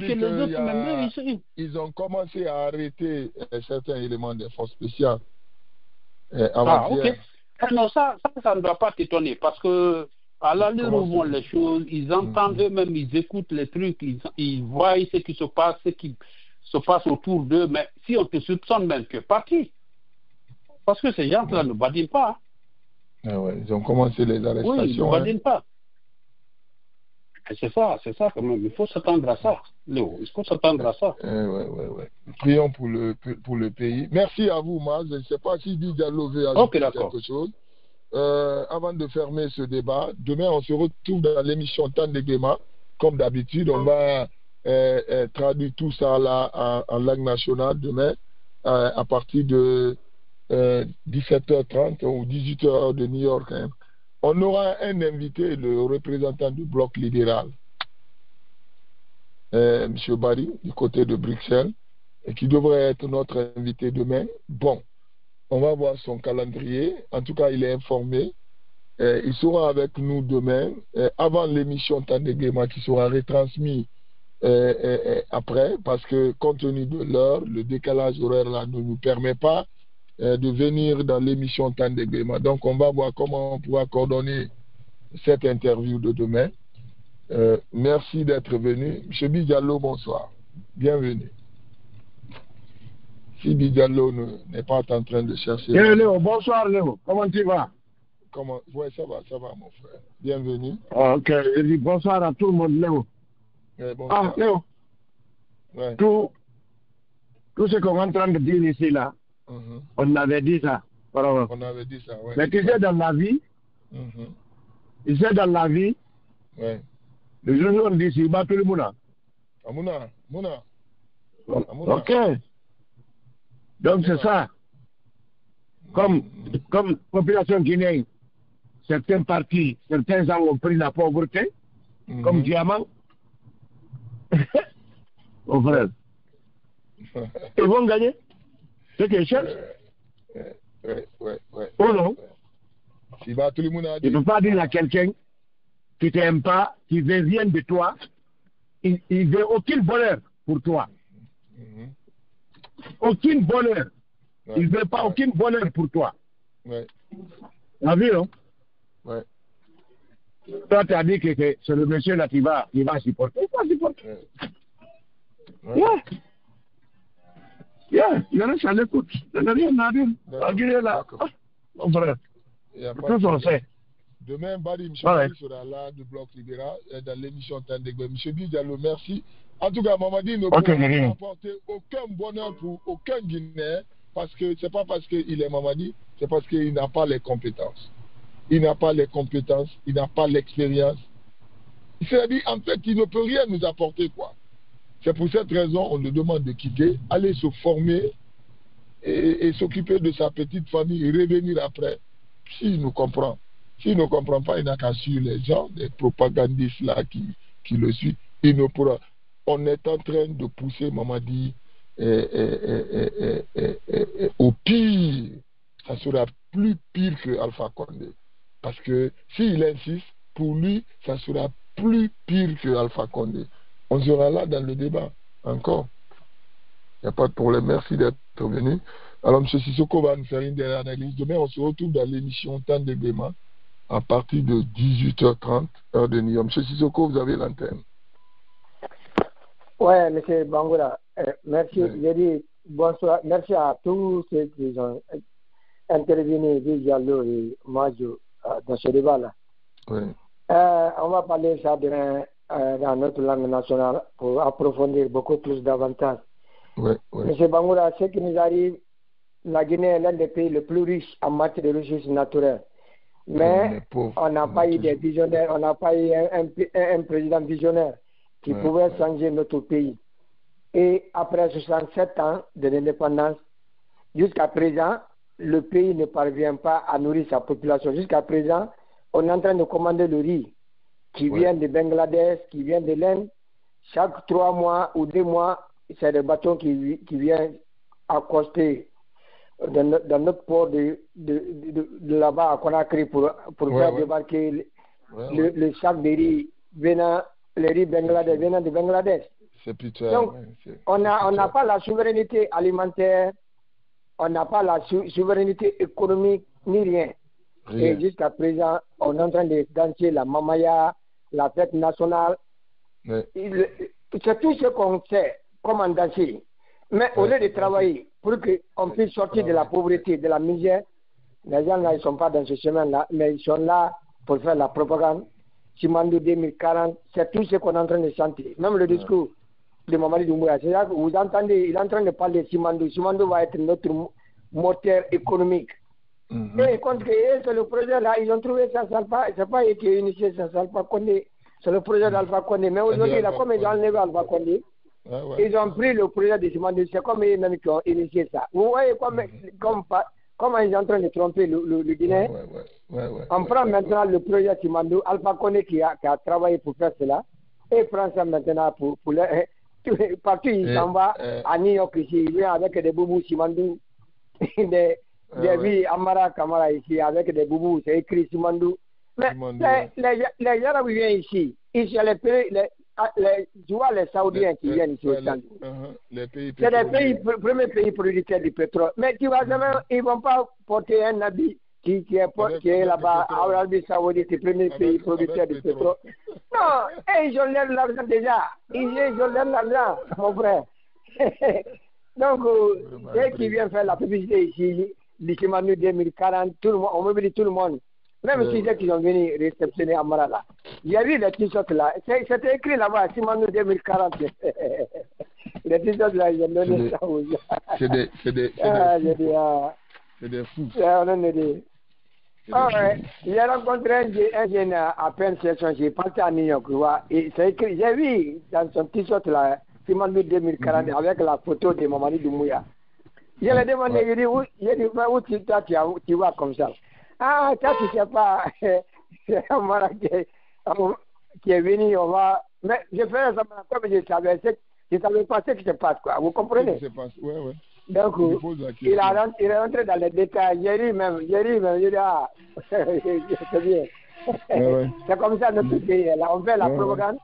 qu'ils ont commencé à arrêter certains éléments des forces spéciales. Ok. Non, ça ne doit pas t'étonner parce que à l'allure où vont les choses, ils entendent eux-mêmes, ils écoutent les trucs, ils voient ce qui se passe, ce qui se passe autour d'eux. Mais si on te soupçonne même, tu es parti. Parce que ces gens-là ne badinent pas. Ils ont commencé les arrestations. Oui, ils ne badinent pas. C'est ça quand même. Il faut s'attendre à ça, Léo. Il faut s'attendre à ça. Prions pour le pays. Merci à vous, Maz. Je ne sais pas si Diallo veut ajouter quelque chose. Avant de fermer ce débat, demain, on se retrouve dans l'émission Tandegema. Comme d'habitude, on va traduire tout ça là en langue nationale demain à partir de 17h30 ou 18h de New York. Hein. On aura un invité, le représentant du bloc libéral, M. Barry, du côté de Bruxelles, et qui devrait être notre invité demain. Bon, on va voir son calendrier. En tout cas, il est informé. Il sera avec nous demain, avant l'émission Tandegema qui sera retransmise après, parce que compte tenu de l'heure, le décalage horaire là ne nous permet pas de venir dans l'émission Tandegema. Donc, on va voir comment on pourra coordonner cette interview de demain. Merci d'être venu. M. Bidjallo, bonsoir. Bienvenue. Si Bidjallo n'est pas en train de chercher... Léo, bonsoir Léo. Comment tu vas? Oui, ça va mon frère. Bienvenue. Ok, je dis bonsoir à tout le monde, Léo. Bonsoir. Léo. Ouais. Tout ce qu'on est en train de dire ici, là, on avait dit ça. On avait dit ça, oui. Mais tu sais, dans la vie, le jour où on dit, c'est pas tout le monde. Mouna. Ok. Donc c'est ça. Comme population guinéenne, certains partis, certains gens ont pris la pauvreté, comme diamant. Mon frère. Ils vont gagner. C'est qu'ils cherchent. Oh non. Tu ne peux pas dire à quelqu'un qui ne t'aime pas, qui veut rien de toi, il ne veut aucun bonheur pour toi. Aucun bonheur. Il ne veut pas aucun bonheur pour toi. T'as vu, non? Toi, tu as dit que c'est le monsieur là qui va supporter. Il va supporter. Il reste à l'écoute. Il n'y a rien à dire. Là. Mon frère. Tout on sait. Demain, Barry Michel sera là du bloc libéral dans l'émission Tandegema. M. Bidjallo, merci. En tout cas, Mamadi ne pourra apporter aucun bonheur pour aucun Guinéen parce que c'est pas parce qu'il est Mamadi, c'est parce qu'il n'a pas les compétences. Il n'a pas les compétences, il n'a pas l'expérience. C'est-à-dire, en fait, il ne peut rien nous apporter, quoi. C'est pour cette raison qu'on nous demande de quitter, aller se former et s'occuper de sa petite famille et revenir après. S'il nous comprend. S'il ne comprend pas, il n'a qu'à suivre les gens, les propagandistes là qui le suivent. Il ne pourra. On est en train de pousser Mamadi au pire. Ça sera plus pire que Alpha Condé. Parce que s'il insiste, pour lui, ça sera plus pire que Alpha Condé. On sera là dans le débat, encore. Il n'y a pas de problème. Merci d'être venu. Alors, M. Sissoko va nous faire une dernière analyse. Demain, on se retrouve dans l'émission Tandegema à partir de 18h30, heure de New York. M. Sissoko, vous avez l'antenne. Oui, M. Bangoura. Merci. J'ai dit bonsoir. Merci à tous ceux qui ont intervenu, Diallo et Majo, dans ce débat-là. Oui. On va parler ça demain dans notre langue nationale pour approfondir beaucoup plus davantage. Oui. M. Bangoura, ce qui nous arrive, la Guinée est l'un des pays les plus riches en matière de ressources naturelles. Mais on n'a pas eu des visionnaires, on n'a pas eu un président visionnaire qui pouvait changer notre pays. Et après 67 ans de l'indépendance, jusqu'à présent, le pays ne parvient pas à nourrir sa population. Jusqu'à présent, on est en train de commander le riz qui vient de Bangladesh, qui vient de l'Inde. Chaque 3 mois ou 2 mois, c'est des bateaux qui viennent accoster dans notre port de là-bas à Conakry pour faire débarquer le sac de riz venant de Bangladesh. C'est plutôt. Donc, on n'a pas la souveraineté alimentaire, on n'a pas la souveraineté économique, ni rien. Et jusqu'à présent, on est en train de danser la mamaya, la fête nationale. C'est tout ce qu'on sait, comment danser. Mais au lieu de travailler pour qu'on puisse sortir de la pauvreté, de la misère, les gens là, ils ne sont pas dans ce chemin-là, mais ils sont là pour faire la propagande. Simandou 2040, c'est tout ce qu'on est en train de sentir. Même le discours de Mamadi Doumbouya, c'est là que vous entendez, il est en train de parler de Simandou. Simandou va être notre moteur économique. Et contre c'est le projet là, ils ont trouvé ça, c'est pas eux qui ont initié ça, Alpha Condé, c'est le projet d'Alpha Condé. Mais aujourd'hui, là, comme ils ont enlevé Alpha Condé, ils ont pris le projet de Simandou, c'est comme eux-mêmes qui ont initié ça. Vous voyez comment ils sont en train de tromper le Guinéen. On prend maintenant le projet Simandou, Alpha Condé qui a travaillé pour faire cela, et prend ça maintenant pour partout il s'en va, à New York ici, il vient avec des boubous Simandou, des vies Amara Kamara ici, avec des boubous, c'est écrit Simandou. Mais les Arabes viennent ici, les tu vois les Saoudiens qui viennent ici au centre. C'est les premiers pays producteurs du pétrole. Mais tu vois jamais, ils ne vont pas porter un habit qui est là-bas, en Arabie Saoudite, c'est le premier pays producteur du pétrole. Non, ils ont l'air l'argent déjà. Ils ont l'air l'argent, mon frère. Donc, ceux qui viennent faire la publicité ici, l'Ikimanu 2040, tout le monde, on mobilise tout le monde. Même si ceux qui sont venus réceptionner Amara là. Il y a vu les t-shirts là. C'était écrit là-bas, Simandou 2040. Les t-shirts là, ils ont donné ça aux gens. C'est des fous. J'ai rencontré un jeune à peine session, j'ai parti à New York. Et c'est écrit, j'ai vu dans son t-shirt là, Simandou 2040 avec la photo de Mamadi Doumbouya. Je lui ai demandé, il dit, où tu vois comme ça? Ah, ça, tu sais pas, c'est Amara qui est venu, on va. Mais je fais ça comme je savais pas ce qui se passe, quoi. Vous comprenez? Ouais. Donc, il est rentré dans les détails. Jerry même, il dit, ah, c'est bien. C'est comme ça notre pays, là. On fait la propagande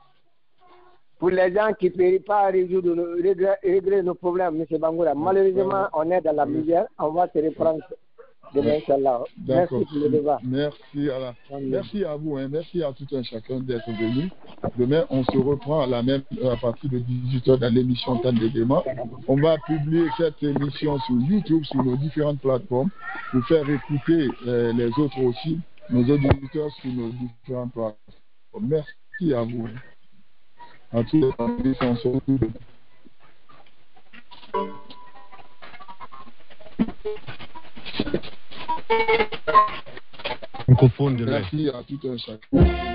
pour les gens qui ne peuvent pas régler nos problèmes, M. Bangoura. Malheureusement, on est dans la misère, on va se reprendre. D'accord. Merci à vous, merci à tout un chacun d'être venu. Demain, on se reprend à partir de 18h dans l'émission Temps de débat. On va publier cette émission sur YouTube, sur nos différentes plateformes, pour faire écouter les autres aussi, nos auditeurs sur nos différentes plateformes. Merci à vous. À tous les amis, on se retrouve demain. Francophone de l'Est. Merci à tout un chacun.